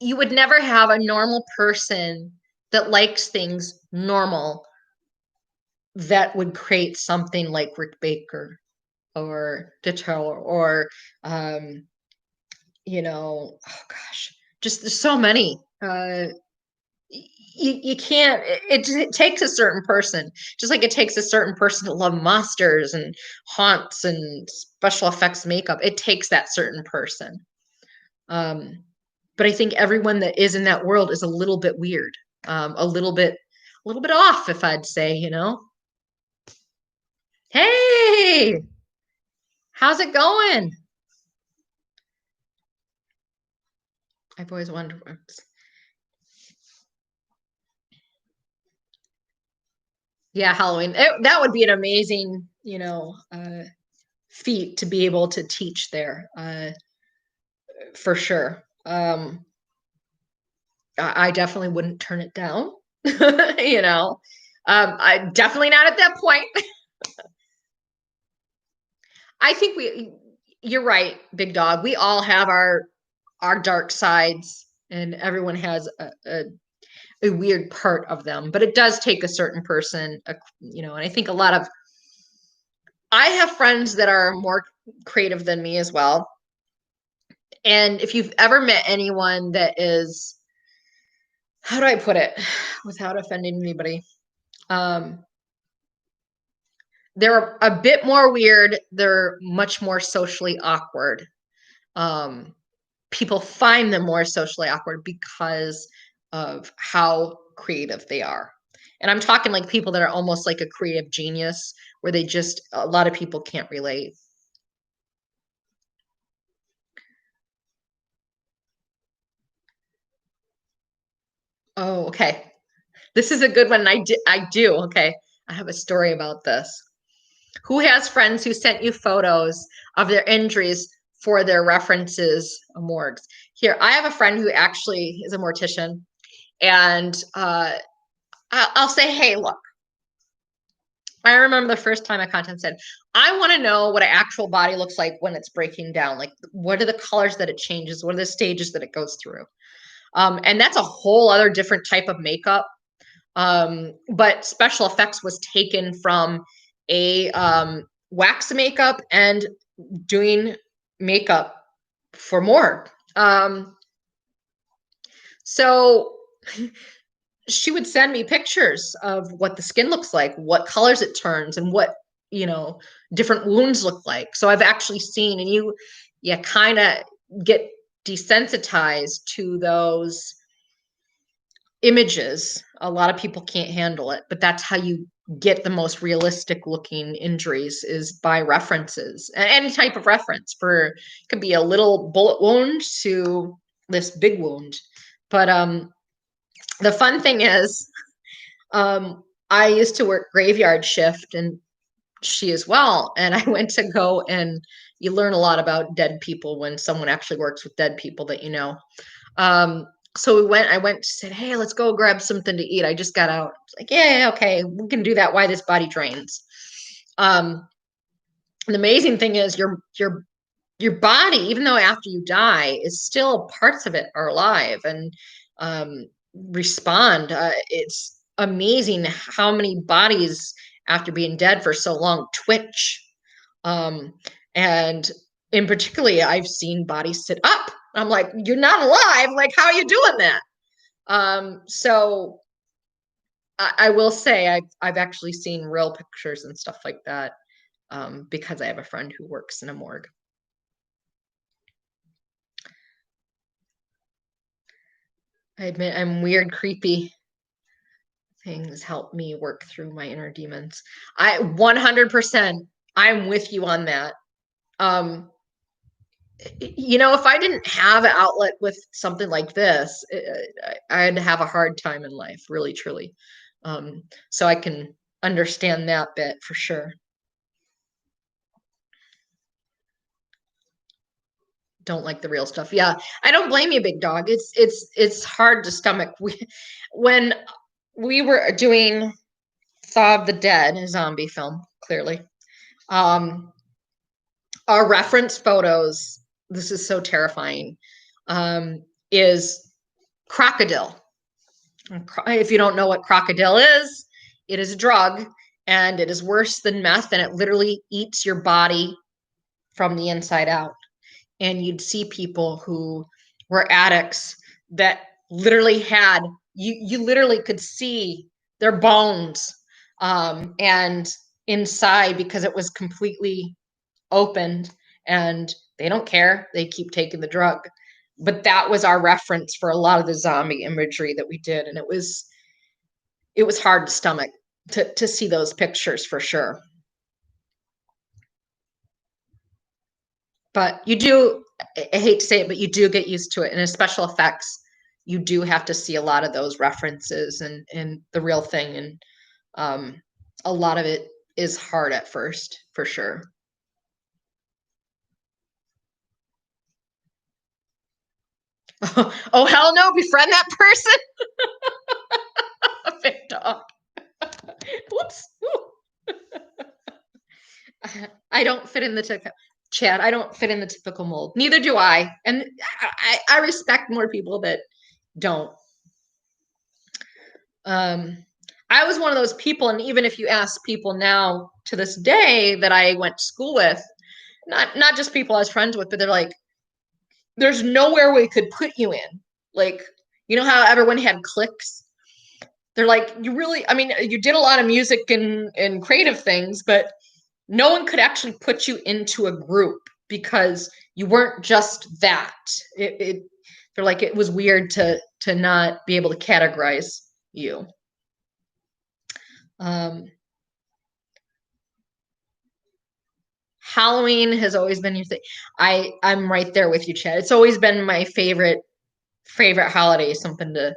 you would never have a normal person that likes things normal that would create something like Rick Baker or Deto or oh gosh, just there's so many. You can't, it takes a certain person, just like it takes a certain person to love monsters and haunts and special effects makeup. It takes that certain person. But I think everyone that is in that world is a little bit weird, a little bit off, if I'd say. Hey, how's it going? I've always wondered. Yeah, Halloween. That would be an amazing, feat to be able to teach there, for sure. I definitely wouldn't turn it down. I definitely not at that point. I think you're right, Big Dog. We all have our dark sides, and everyone has a weird part of them. But it does take a certain person, and I think I have friends that are more creative than me as well. And if you've ever met anyone that is, how do I put it without offending anybody? They're a bit more weird. They're much more socially awkward. People find them more socially awkward because of how creative they are. And I'm talking like people that are almost like a creative genius, where a lot of people can't relate. Oh, okay. This is a good one. I do. Okay. I have a story about this. Who has friends who sent you photos of their injuries for their references morgues? Here, I have a friend who actually is a mortician, and I'll say, hey, look, I remember the first time I contacted said, I want to know what an actual body looks like when it's breaking down. Like, what are the colors that it changes? What are the stages that it goes through? And that's a whole other different type of makeup. But special effects was taken from a wax makeup and doing makeup for more. So she would send me pictures of what the skin looks like, what colors it turns, and what different wounds look like. So I've actually seen, and you kind of get desensitized to those images. A lot of people can't handle it, but that's how you get the most realistic looking injuries, is by references. And any type of reference, it could be a little bullet wound to this big wound. But the fun thing is, I used to work graveyard shift, and she as well. And I went to go, and you learn a lot about dead people when someone actually works with dead people that you know. I went, said, hey, let's go grab something to eat. I just got out. Like, yeah, okay, we can do that while this body drains. The amazing thing is your body, even though after you die, is still parts of it are alive and respond. It's amazing how many bodies after being dead for so long twitch. And in particularly, I've seen bodies sit up. I'm like, you're not alive. Like, how are you doing that? So I will say I've actually seen real pictures and stuff like that because I have a friend who works in a morgue. I admit I'm weird, creepy. Things help me work through my inner demons. I 100%, I'm with you on that. If I didn't have an outlet with something like this, I'd have a hard time in life, really, truly. So I can understand that bit for sure. Don't like the real stuff. Yeah, I don't blame you, big dog. It's hard to stomach. When we were doing Thaw of the Dead, a zombie film, clearly. Our reference photos, this is so terrifying, is crocodile. If you don't know what crocodile is, it is a drug and it is worse than meth and it literally eats your body from the inside out. And you'd see people who were addicts that literally had, you literally could see their bones and inside because it was completely opened and they don't care. They keep taking the drug. But that was our reference for a lot of the zombie imagery that we did. And it was hard to stomach to see those pictures for sure. But you do, I hate to say it, but you do get used to it. And in special effects, you do have to see a lot of those references and the real thing. And a lot of it is hard at first, for sure. Oh, hell no, befriend that person. Big dog. Whoops. I don't fit in the typical Chad. I don't fit in the typical mold. Neither do I. And I respect more people that don't. I was one of those people, and even if you ask people now to this day that I went to school with, not just people I was friends with, but they're like, there's nowhere we could put you in. Like, you know how everyone had cliques? They're like, you really, I mean, you did a lot of music and creative things, but no one could actually put you into a group because you weren't just that. They're like, it was weird to not be able to categorize you. Halloween has always been your thing. I'm right there with you, Chad. It's always been my favorite holiday. Something to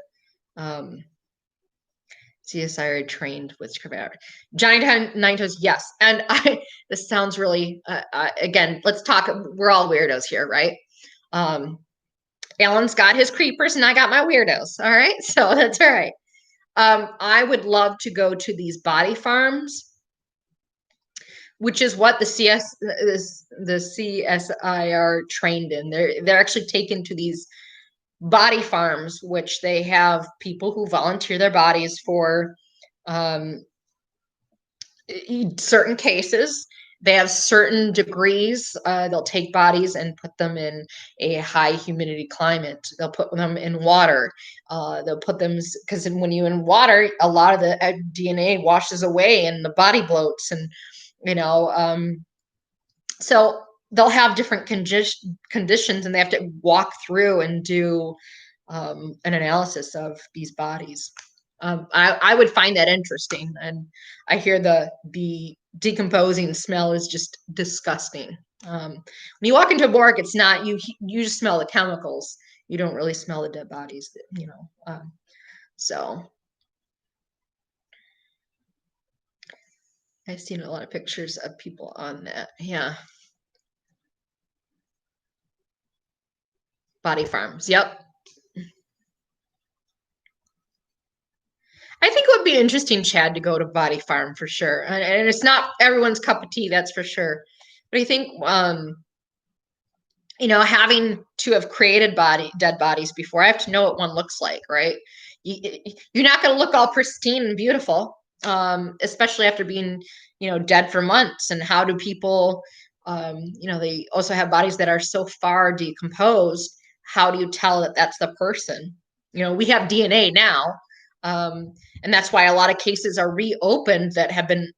CSI trained with Johnny Nine Toes, yes. And this sounds really, again, let's talk. We're all weirdos here, right? Alan's got his creepers and I got my weirdos. All right. So that's all right. I would love to go to these body farms, which is what the CSI are trained in. They're actually taken to these body farms, which they have people who volunteer their bodies for certain cases. They have certain degrees. They'll take bodies and put them in a high humidity climate. They'll put them in water. They'll put them because when you're in water, a lot of the DNA washes away and the body bloats, and so they'll have different conditions, and they have to walk through and do an analysis of these bodies. I would find that interesting, and I hear the decomposing smell is just disgusting. When you walk into a morgue, it's not you just smell the chemicals. You don't really smell the dead bodies, so I've seen a lot of pictures of people on that. Yeah. Body farms. Yep. I think it would be interesting, Chad, to go to Body Farm for sure. And it's not everyone's cup of tea, that's for sure. But I think, having to have created dead bodies before, I have to know what one looks like, right? You're not going to look all pristine and beautiful, especially after being, dead for months. And how do people, they also have bodies that are so far decomposed. How do you tell that that's the person? We have DNA now. And that's why a lot of cases are reopened that have been,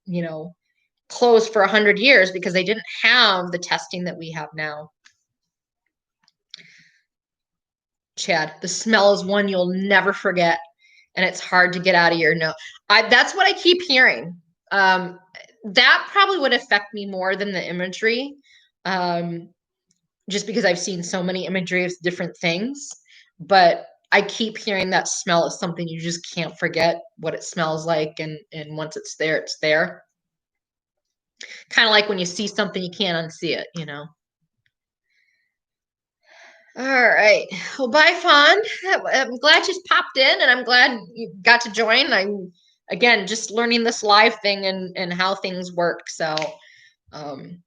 closed for 100 years because they didn't have the testing that we have now. Chad, the smell is one you'll never forget, and it's hard to get out of your nose. That's what I keep hearing. That probably would affect me more than the imagery, just because I've seen so many imagery of different things. But I keep hearing that smell is something you just can't forget what it smells like, and once it's there, it's there. Kind of like when you see something, you can't unsee it, All right. Well, bye, Fawn. I'm glad you popped in, and I'm glad you got to join. I'm again just learning this live thing and how things work. So I'm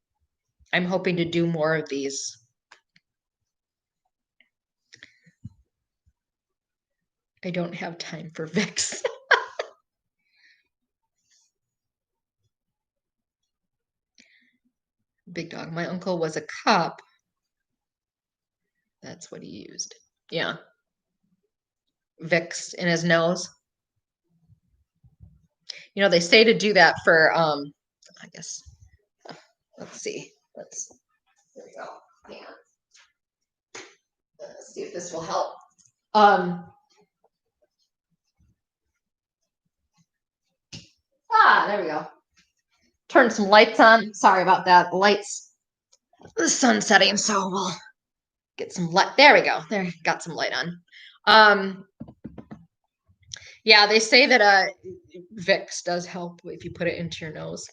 hoping to do more of these. I don't have time for Vicks. Big dog. My uncle was a cop. That's what he used. Yeah. Vicks in his nose. They say to do that for I guess. Let's see. There we go. Yeah. Let's see if this will help. There we go. Turn some lights on. Sorry about that. The sun's setting, so we'll get some light. There we go. There, got some light on. Yeah, they say that Vicks does help if you put it into your nose.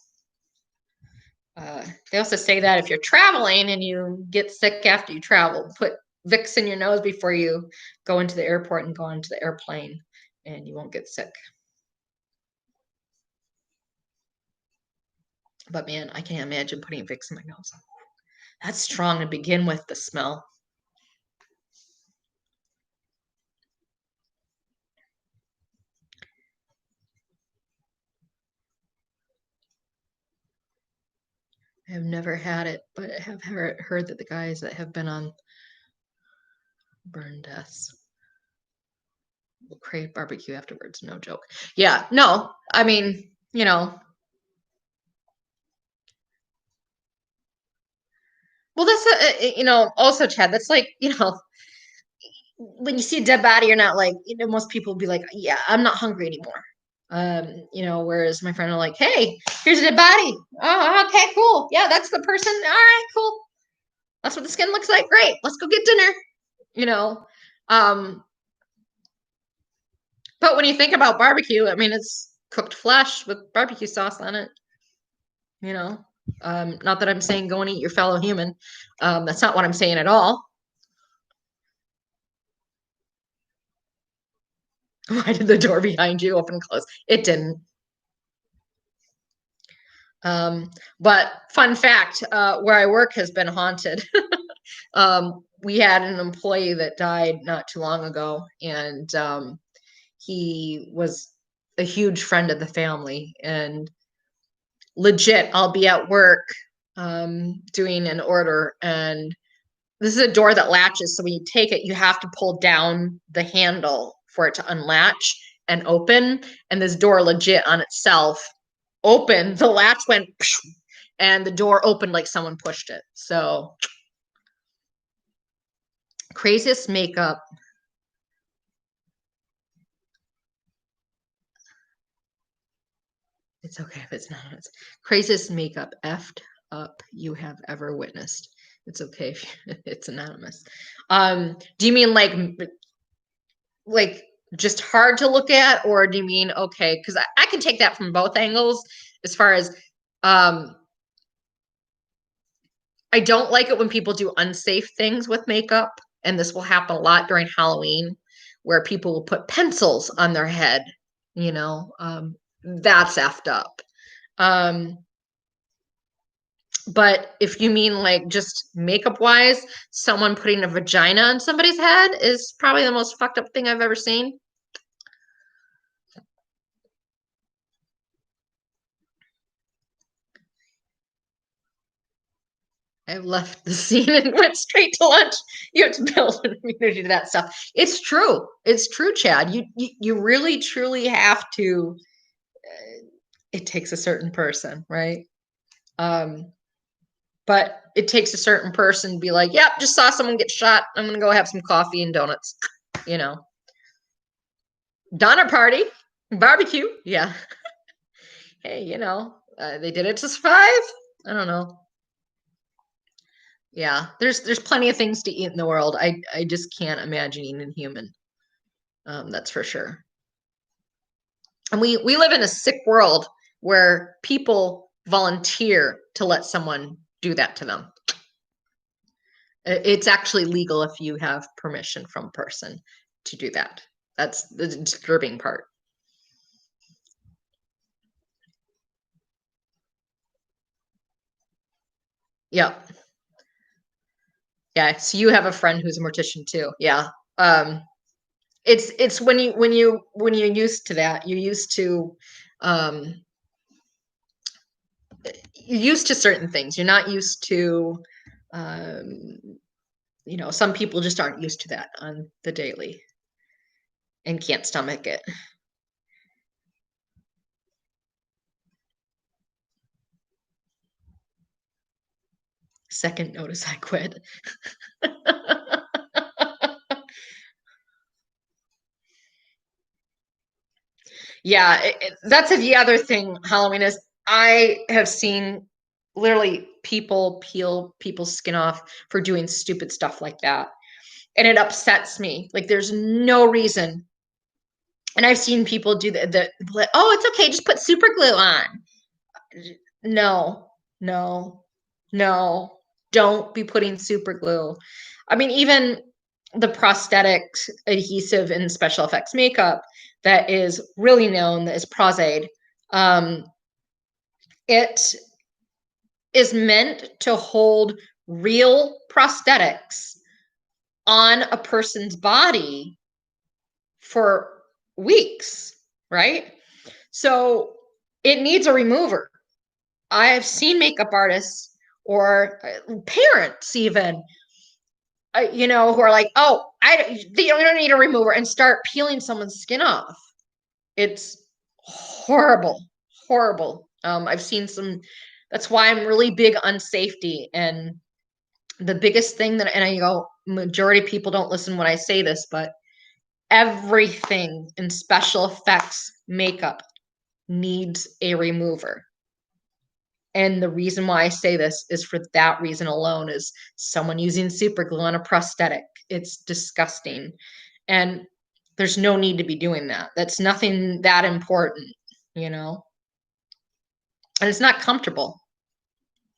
They also say that if you're traveling and you get sick after you travel, put Vicks in your nose before you go into the airport and go onto the airplane, and you won't get sick. But man, I can't imagine putting Vicks in my nose. That's strong to begin with, the smell. I have never had it, but I have heard that the guys that have been on burn deaths will crave barbecue afterwards. No joke. Yeah, no, I mean, well, that's also, Chad, that's like, when you see a dead body, you're not like, most people will be like, yeah, I'm not hungry anymore. Whereas my friend are like, hey, here's a dead body. Oh, okay, cool. Yeah, that's the person. All right, cool. That's what the skin looks like. Great. Let's go get dinner. But when you think about barbecue, I mean, it's cooked flesh with barbecue sauce on it. Not that I'm saying go and eat your fellow human. That's not what I'm saying at all. Why did the door behind you open and close? It didn't. But fun fact, where I work has been haunted. We had an employee that died not too long ago, and he was a huge friend of the family. And legit, I'll be at work doing an order, and this is a door that latches. So when you take it, you have to pull down the handle for it to unlatch and open. And this door legit on itself opened. The latch went and the door opened like someone pushed it. So craziest makeup. It's okay if it's not. It's craziest makeup effed up you have ever witnessed. It's okay if it's anonymous. Do you mean like just hard to look at, or do you mean okay? Because I can take that from both angles. As far as I don't like it when people do unsafe things with makeup, and this will happen a lot during Halloween, where people will put pencils on their head you know, that's effed up. Um, but if you mean like just makeup wise, someone putting a vagina on somebody's head is probably the most fucked up thing I've ever seen. I left the scene and went straight to lunch. You have to build an immunity to that stuff. It's true. It's true, Chad. You really truly have to. It takes a certain person, right? Um, but it takes a certain person to be like, "Yep, just saw someone get shot. I'm gonna go have some coffee and donuts." You know, Donner party, barbecue. Yeah. Hey, they did it to survive. I don't know. Yeah, there's plenty of things to eat in the world. I just can't imagine eating human. That's for sure. And we live in a sick world where people volunteer to let someone do that to them. It's actually legal if you have permission from a person to do that. That's the disturbing part. Yeah. Yeah. So you have a friend who's a mortician too. Yeah. Um, it's when you're used to that, um you're used to certain things. You're not used to um some people just aren't used to that on the daily and can't stomach it. Second notice I quit. Yeah, that's the other thing. Halloween is I have seen literally people peel people's skin off for doing stupid stuff like that, and it upsets me. Like there's no reason. And I've seen people do oh, it's okay, just put super glue on. No, no, no. Don't be putting super glue. I mean, even the prosthetic adhesive in special effects makeup that is really known as Pros-Aide, um, it is meant to hold real prosthetics on a person's body for weeks, right? So it needs a remover. I've seen makeup artists or parents even, who are like, "Oh, they don't need a remover," and start peeling someone's skin off. It's horrible, horrible. I've seen some. That's why I'm really big on safety. And the biggest thing and I go, majority of people don't listen when I say this, but everything in special effects makeup needs a remover. And the reason why I say this is for that reason alone is someone using super glue on a prosthetic. It's disgusting. And there's no need to be doing that. That's nothing that important, you know? And it's not comfortable.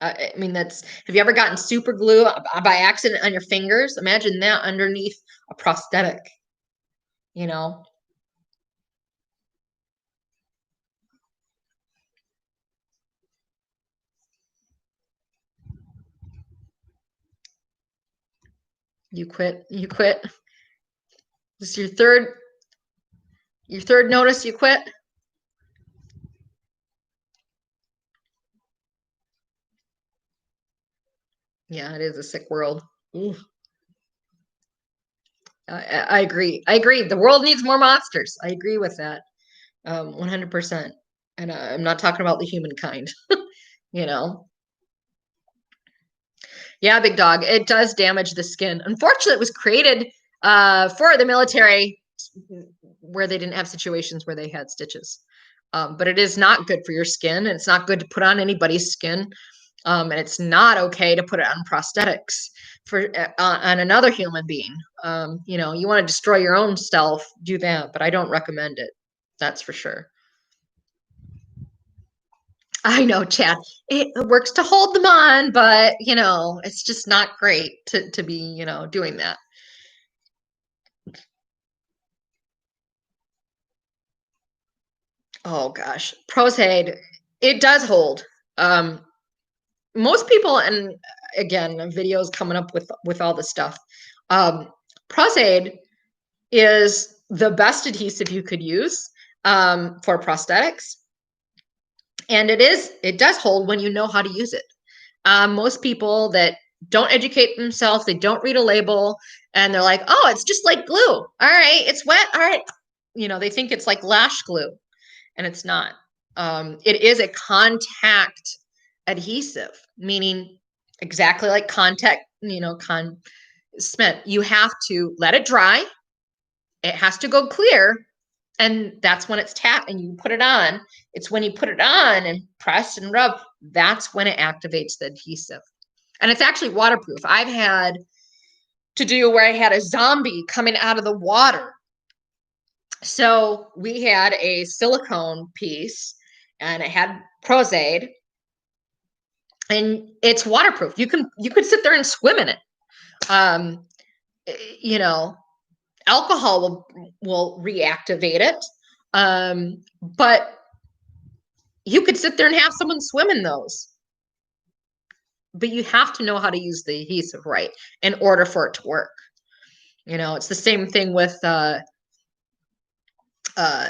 I mean, have you ever gotten super glue by accident on your fingers? Imagine that underneath a prosthetic, you know? You quit. This is your third notice you quit? Yeah, it is a sick world. Ooh. I agree. I agree. The world needs more monsters. I agree with that. 100%. And I'm not talking about the humankind, you know. Yeah, big dog. It does damage the skin. Unfortunately, it was created for the military where they didn't have situations where they had stitches. But it is not good for your skin, and it's not good to put on anybody's skin. And it's not okay to put it on prosthetics for on another human being. You want to destroy your own self, do that, but I don't recommend it. That's for sure. I know, Chad. It works to hold them on, but it's just not great to be, doing that. Oh gosh, Prozac, it does hold. Um, Most people, and again, videos coming up with all this stuff. Um, Prozac is the best adhesive you could use for prosthetics, and it does hold when you know how to use it. Most people that don't educate themselves, they don't read a label, and they're like, "Oh, it's just like glue. All right, it's wet. All right." They think it's like lash glue, and it's not. It is a contact adhesive, meaning exactly like contact, cement. You have to let it dry. It has to go clear, and that's when it's tapped and you put it on. It's when you put it on and press and rub, that's when it activates the adhesive. And it's actually waterproof. I've had to do where I had a zombie coming out of the water. So we had a silicone piece and it had Prozac, and it's waterproof. You could sit there and swim in it. Um, you know, alcohol will reactivate it. But you could sit there and have someone swim in those. But you have to know how to use the adhesive right in order for it to work. It's the same thing with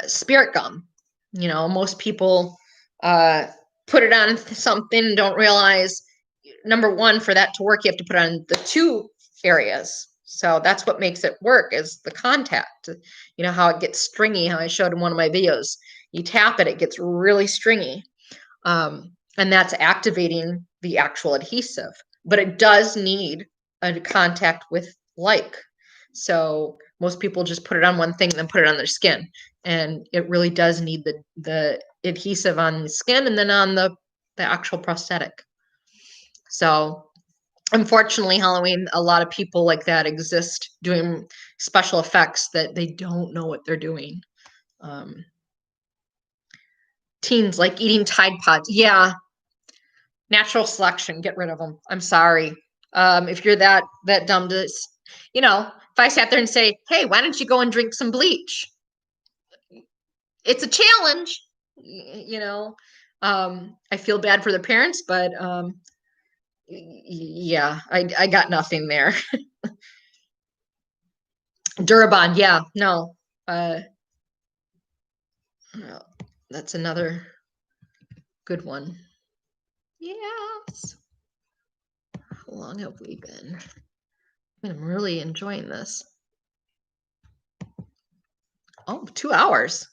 spirit gum. Most people put it on something and don't realize, number one, for that to work, you have to put on the two areas. So that's what makes it work, is the contact. How it gets stringy, how I showed in one of my videos. You tap it, it gets really stringy. And that's activating the actual adhesive. But it does need a contact with like. So most people just put it on one thing and then put it on their skin. And it really does need the adhesive on the skin and then on the actual prosthetic. So unfortunately, Halloween, a lot of people like that exist doing special effects that they don't know what they're doing. Teens like eating Tide Pods. Yeah, natural selection. Get rid of them. I'm sorry. If you're that dumb to, if I sat there and say, "Hey, why don't you go and drink some bleach?" It's a challenge. I feel bad for the parents, but yeah, I got nothing there. Durabond, yeah, no. That's another good one. Yes. How long have we been? I'm really enjoying this. Oh, 2 hours.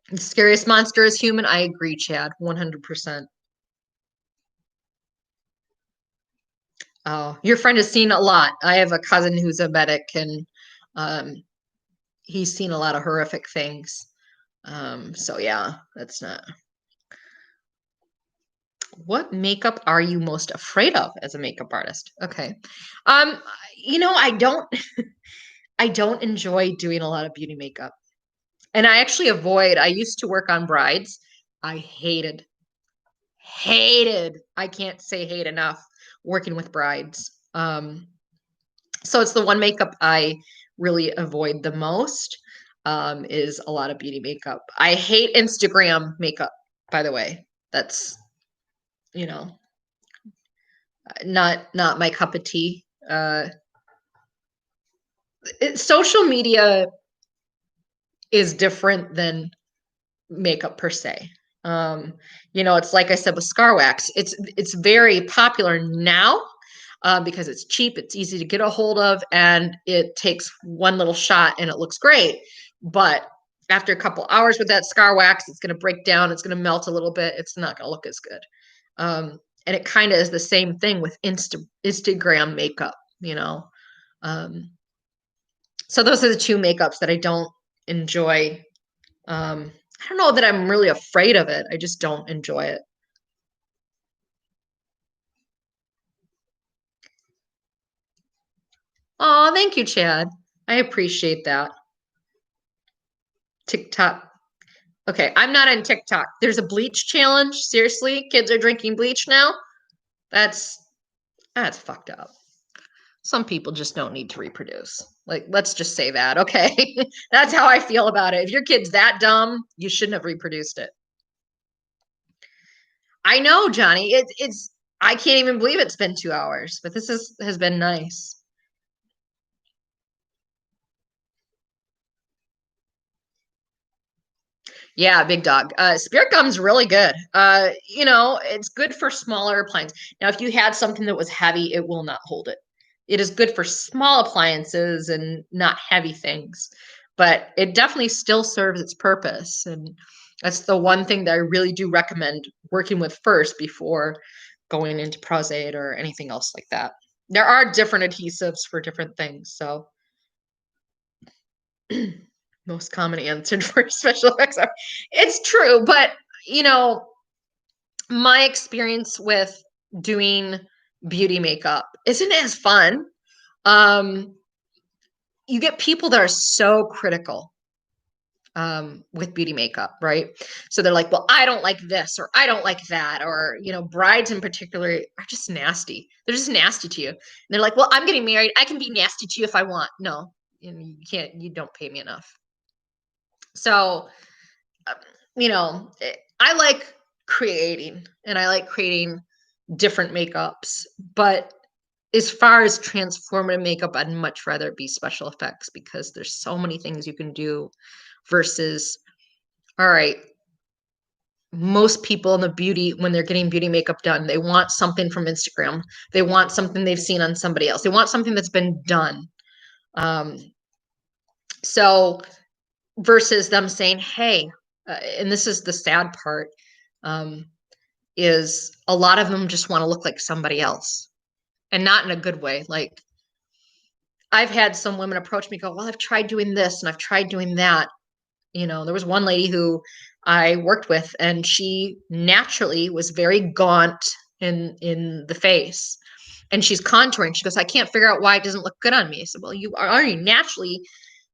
The scariest monster is human. I agree, Chad, 100%. Oh, your friend has seen a lot. I have a cousin who's a medic, and he's seen a lot of horrific things. So yeah, that's not. What makeup are you most afraid of as a makeup artist? Okay. I don't I don't enjoy doing a lot of beauty makeup. And I actually I used to work on brides. I hated, I can't say hate enough, working with brides. So it's the one makeup I really avoid the most, is a lot of beauty makeup. I hate Instagram makeup, by the way. That's, you know, not my cup of tea. Social media is different than makeup per se. It's like I said with Scar Wax. It's very popular now because it's cheap, it's easy to get a hold of, and it takes one little shot and it looks great. But after a couple hours with that Scar Wax, it's going to break down, it's going to melt a little bit, it's not going to look as good. And it kind of is the same thing with Instagram makeup, So those are the two makeups that I don't enjoy. I don't know that I'm really afraid of it. I just don't enjoy it. Oh, thank you, Chad. I appreciate that. TikTok. Okay, I'm not on TikTok. There's a bleach challenge. Seriously, kids are drinking bleach now. That's fucked up. Some people just don't need to reproduce. Like, let's just say that. Okay. That's how I feel about it. If your kid's that dumb, you shouldn't have reproduced it. I know, Johnny. It's I can't even believe it's been 2 hours, but this has been nice. Yeah, big dog. Spirit gum's really good. It's good for smaller appliances. Now, if you had something that was heavy, it will not hold it. It is good for small appliances and not heavy things, but it definitely still serves its purpose. And that's the one thing that I really do recommend working with first before going into Pros-Aide or anything else like that. There are different adhesives for different things, so most common answer for special effects are it's true, but you know, my experience with doing beauty makeup isn't as fun. Um, you get people that are so critical with beauty makeup, right? So they're like, well, I don't like this or I don't like that. Or, brides in particular are just nasty. They're just nasty to you. And they're like, well, I'm getting married. I can be nasty to you if I want. No, you can't, you don't pay me enough. So, um, I like creating and I like creating different makeups, but as far as transformative makeup, I'd much rather it be special effects because there's so many things you can do versus, all right, most people in the beauty, when they're getting beauty makeup done, they want something from Instagram. They want something they've seen on somebody else. They want something that's been done. Um, so versus them saying, hey, and this is the sad part, um, is a lot of them just want to look like somebody else and not in a good way. Like I've had some women approach me, go, well, I've tried doing this and I've tried doing that. There was one lady who I worked with and she naturally was very gaunt in the face. And she's contouring. She goes, I can't figure out why it doesn't look good on me. I said, well, you are already naturally,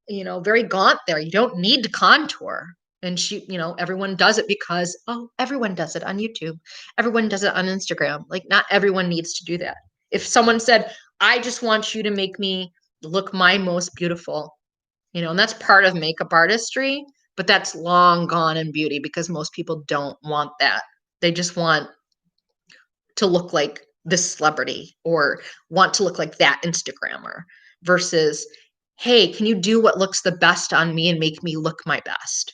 very gaunt there. You don't need to contour. And she, everyone does it because, oh, everyone does it on YouTube. Everyone does it on Instagram. Like, not everyone needs to do that. If someone said, I just want you to make me look my most beautiful, and that's part of makeup artistry, but that's long gone in beauty because most people don't want that. They just want to look like this celebrity or want to look like that Instagrammer versus, hey, can you do what looks the best on me and make me look my best?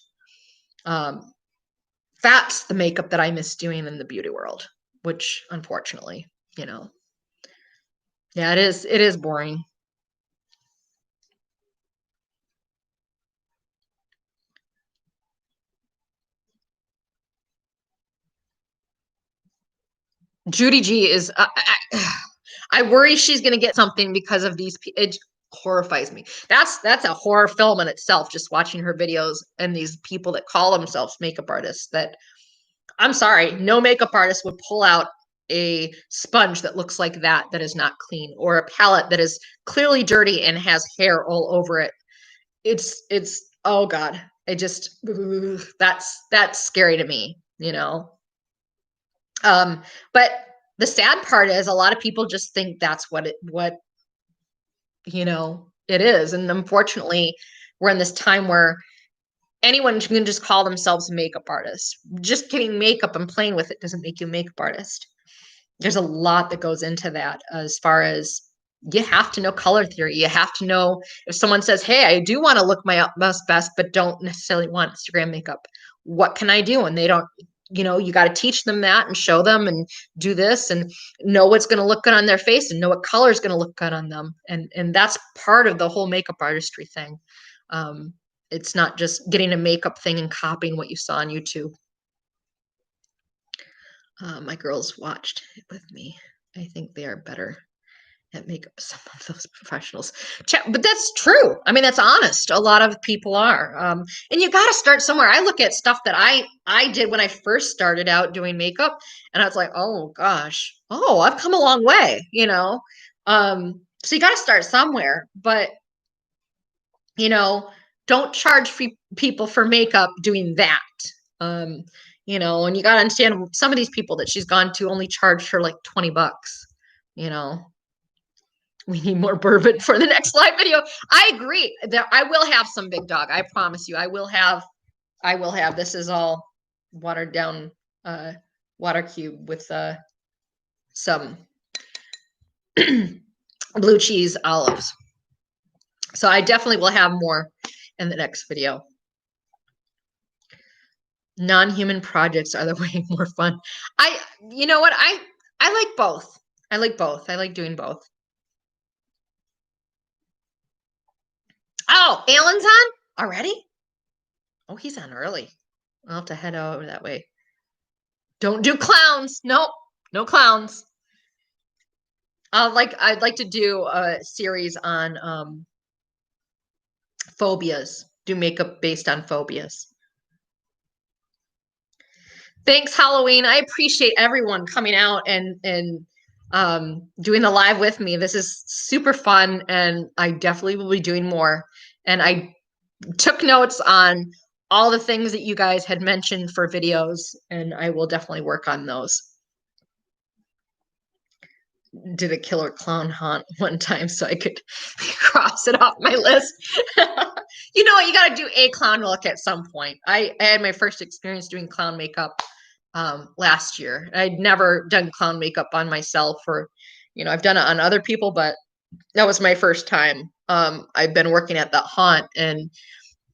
That's the makeup that I miss doing in the beauty world, which unfortunately, yeah, it is boring. Judy G is I worry she's going to get something because of these it horrifies me. That's a horror film in itself, just watching her videos and these people that call themselves makeup artists that I'm sorry, no makeup artist would pull out a sponge that looks like that is not clean, or a palette that is clearly dirty and has hair all over it. It's oh god. I just that's scary to me. But the sad part is a lot of people just think that's what it is. And unfortunately, we're in this time where anyone can just call themselves a makeup artist. Just getting makeup and playing with it doesn't make you a makeup artist. There's a lot that goes into that as far as you have to know color theory. You have to know if someone says, hey, I do want to look my best, but don't necessarily want Instagram makeup. What can I do? And they don't, you got to teach them that and show them and do this and know what's going to look good on their face and know what color is going to look good on them. And that's part of the whole makeup artistry thing. It's not just getting a makeup thing and copying what you saw on YouTube. My girls watched it with me. I think they are better at makeup some of those professionals. But that's true. I mean, that's honest. A lot of people are. And you got to start somewhere. I look at stuff that I did when I first started out doing makeup, and I was like, oh gosh, oh, I've come a long way. So you got to start somewhere. But you know, don't charge people for makeup doing that. Um, and you got to understand some of these people that she's gone to only charge her like $20, you know. We need more bourbon for the next live video. I agree. I will have some Big Dog. I promise you. I will have. This is all watered down water cube with some blue cheese olives. So I definitely will have more in the next video. Non-human projects are the way more fun. You know what? I like both. I like both. I like doing both. Oh, Alan's on already? Oh, he's on early. I'll have to head over that way. Don't do clowns. Nope. No clowns. I'd like to do a series on phobias. Do makeup based on phobias. Thanks, Halloween. I appreciate everyone coming out and doing the live with me. This is super fun, and I definitely will be doing more. And I took notes on all the things that you guys had mentioned for videos, and I will definitely work on those. Did a killer clown haunt one time so I could cross it off my list. You know what? You got to do a clown look at some point. I had my first experience doing clown makeup last year. I'd never done clown makeup on myself, or I've done it on other people, but that was my first time. I've been working at that haunt, and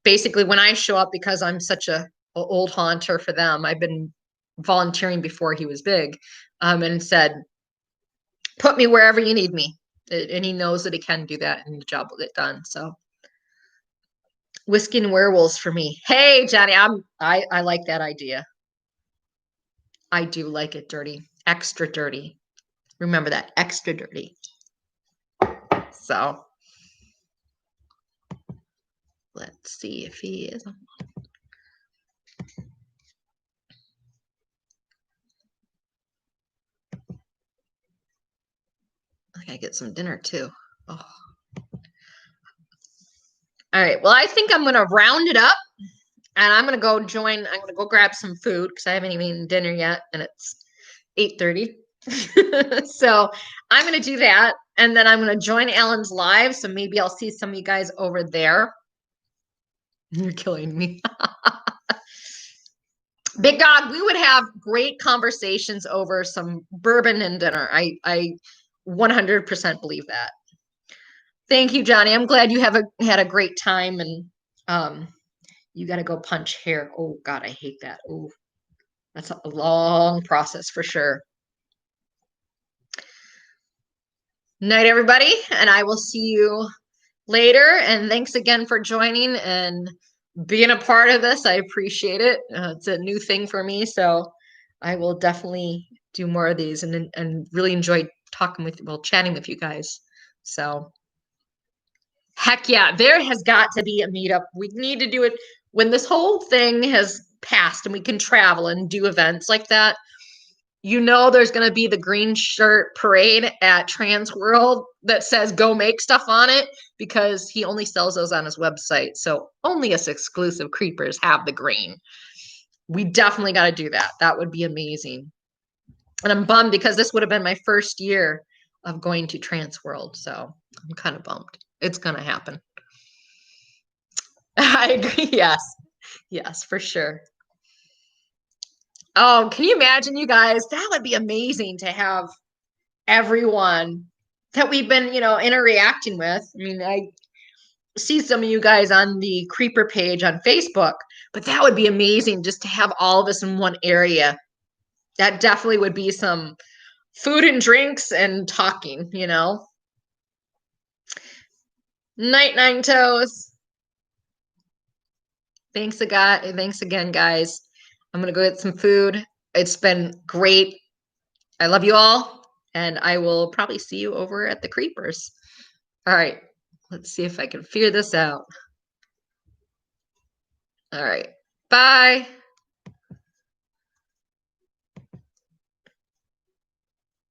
basically when I show up, because I'm such a old haunter for them, I've been volunteering before he was big, and said, put me wherever you need me. And he knows that he can do that, and the job will get done. So whiskey and werewolves for me. Hey, Johnny, I like that idea. I do like it dirty, extra dirty. Remember that, extra dirty. So let's see if he is. I gotta get some dinner too. Oh. All right. Well, I think I'm gonna round it up, and I'm gonna go grab some food because I haven't even eaten dinner yet, and it's 8:30. So I'm gonna do that, and then I'm gonna join Alan's live. So maybe I'll see some of you guys over there. You're killing me. Big Dog, we would have great conversations over some bourbon and dinner. I 100% believe that. Thank you, Johnny. I'm glad you had a great time, and you got to go punch hair. Oh God, I hate that. Oh, that's a long process for sure. Night, everybody, and I will see you later. And thanks again for joining and being a part of this. I appreciate it. It's a new thing for me, so I will definitely do more of these, and really enjoy chatting with you guys. So heck yeah, there has got to be a meetup. We need to do it when this whole thing has passed and we can travel and do events like that. There's going to be the green shirt parade at Trans World that says go make stuff on it, because he only sells those on his website. So only us exclusive creepers have the green. We definitely got to do that. That would be amazing. And I'm bummed because this would have been my first year of going to Trans World. So I'm kind of bummed. It's going to happen. I agree. Yes. Yes, for sure. Oh, can you imagine, you guys? That would be amazing to have everyone that we've been, interacting with. I mean, I see some of you guys on the Creeper page on Facebook, but that would be amazing just to have all of us in one area. That definitely would be some food and drinks and talking, Night, Nine Toes. Thanks again, guys. I'm going to go get some food. It's been great. I love you all, and I will probably see you over at the Creepers. All right. Let's see if I can figure this out. All right. Bye.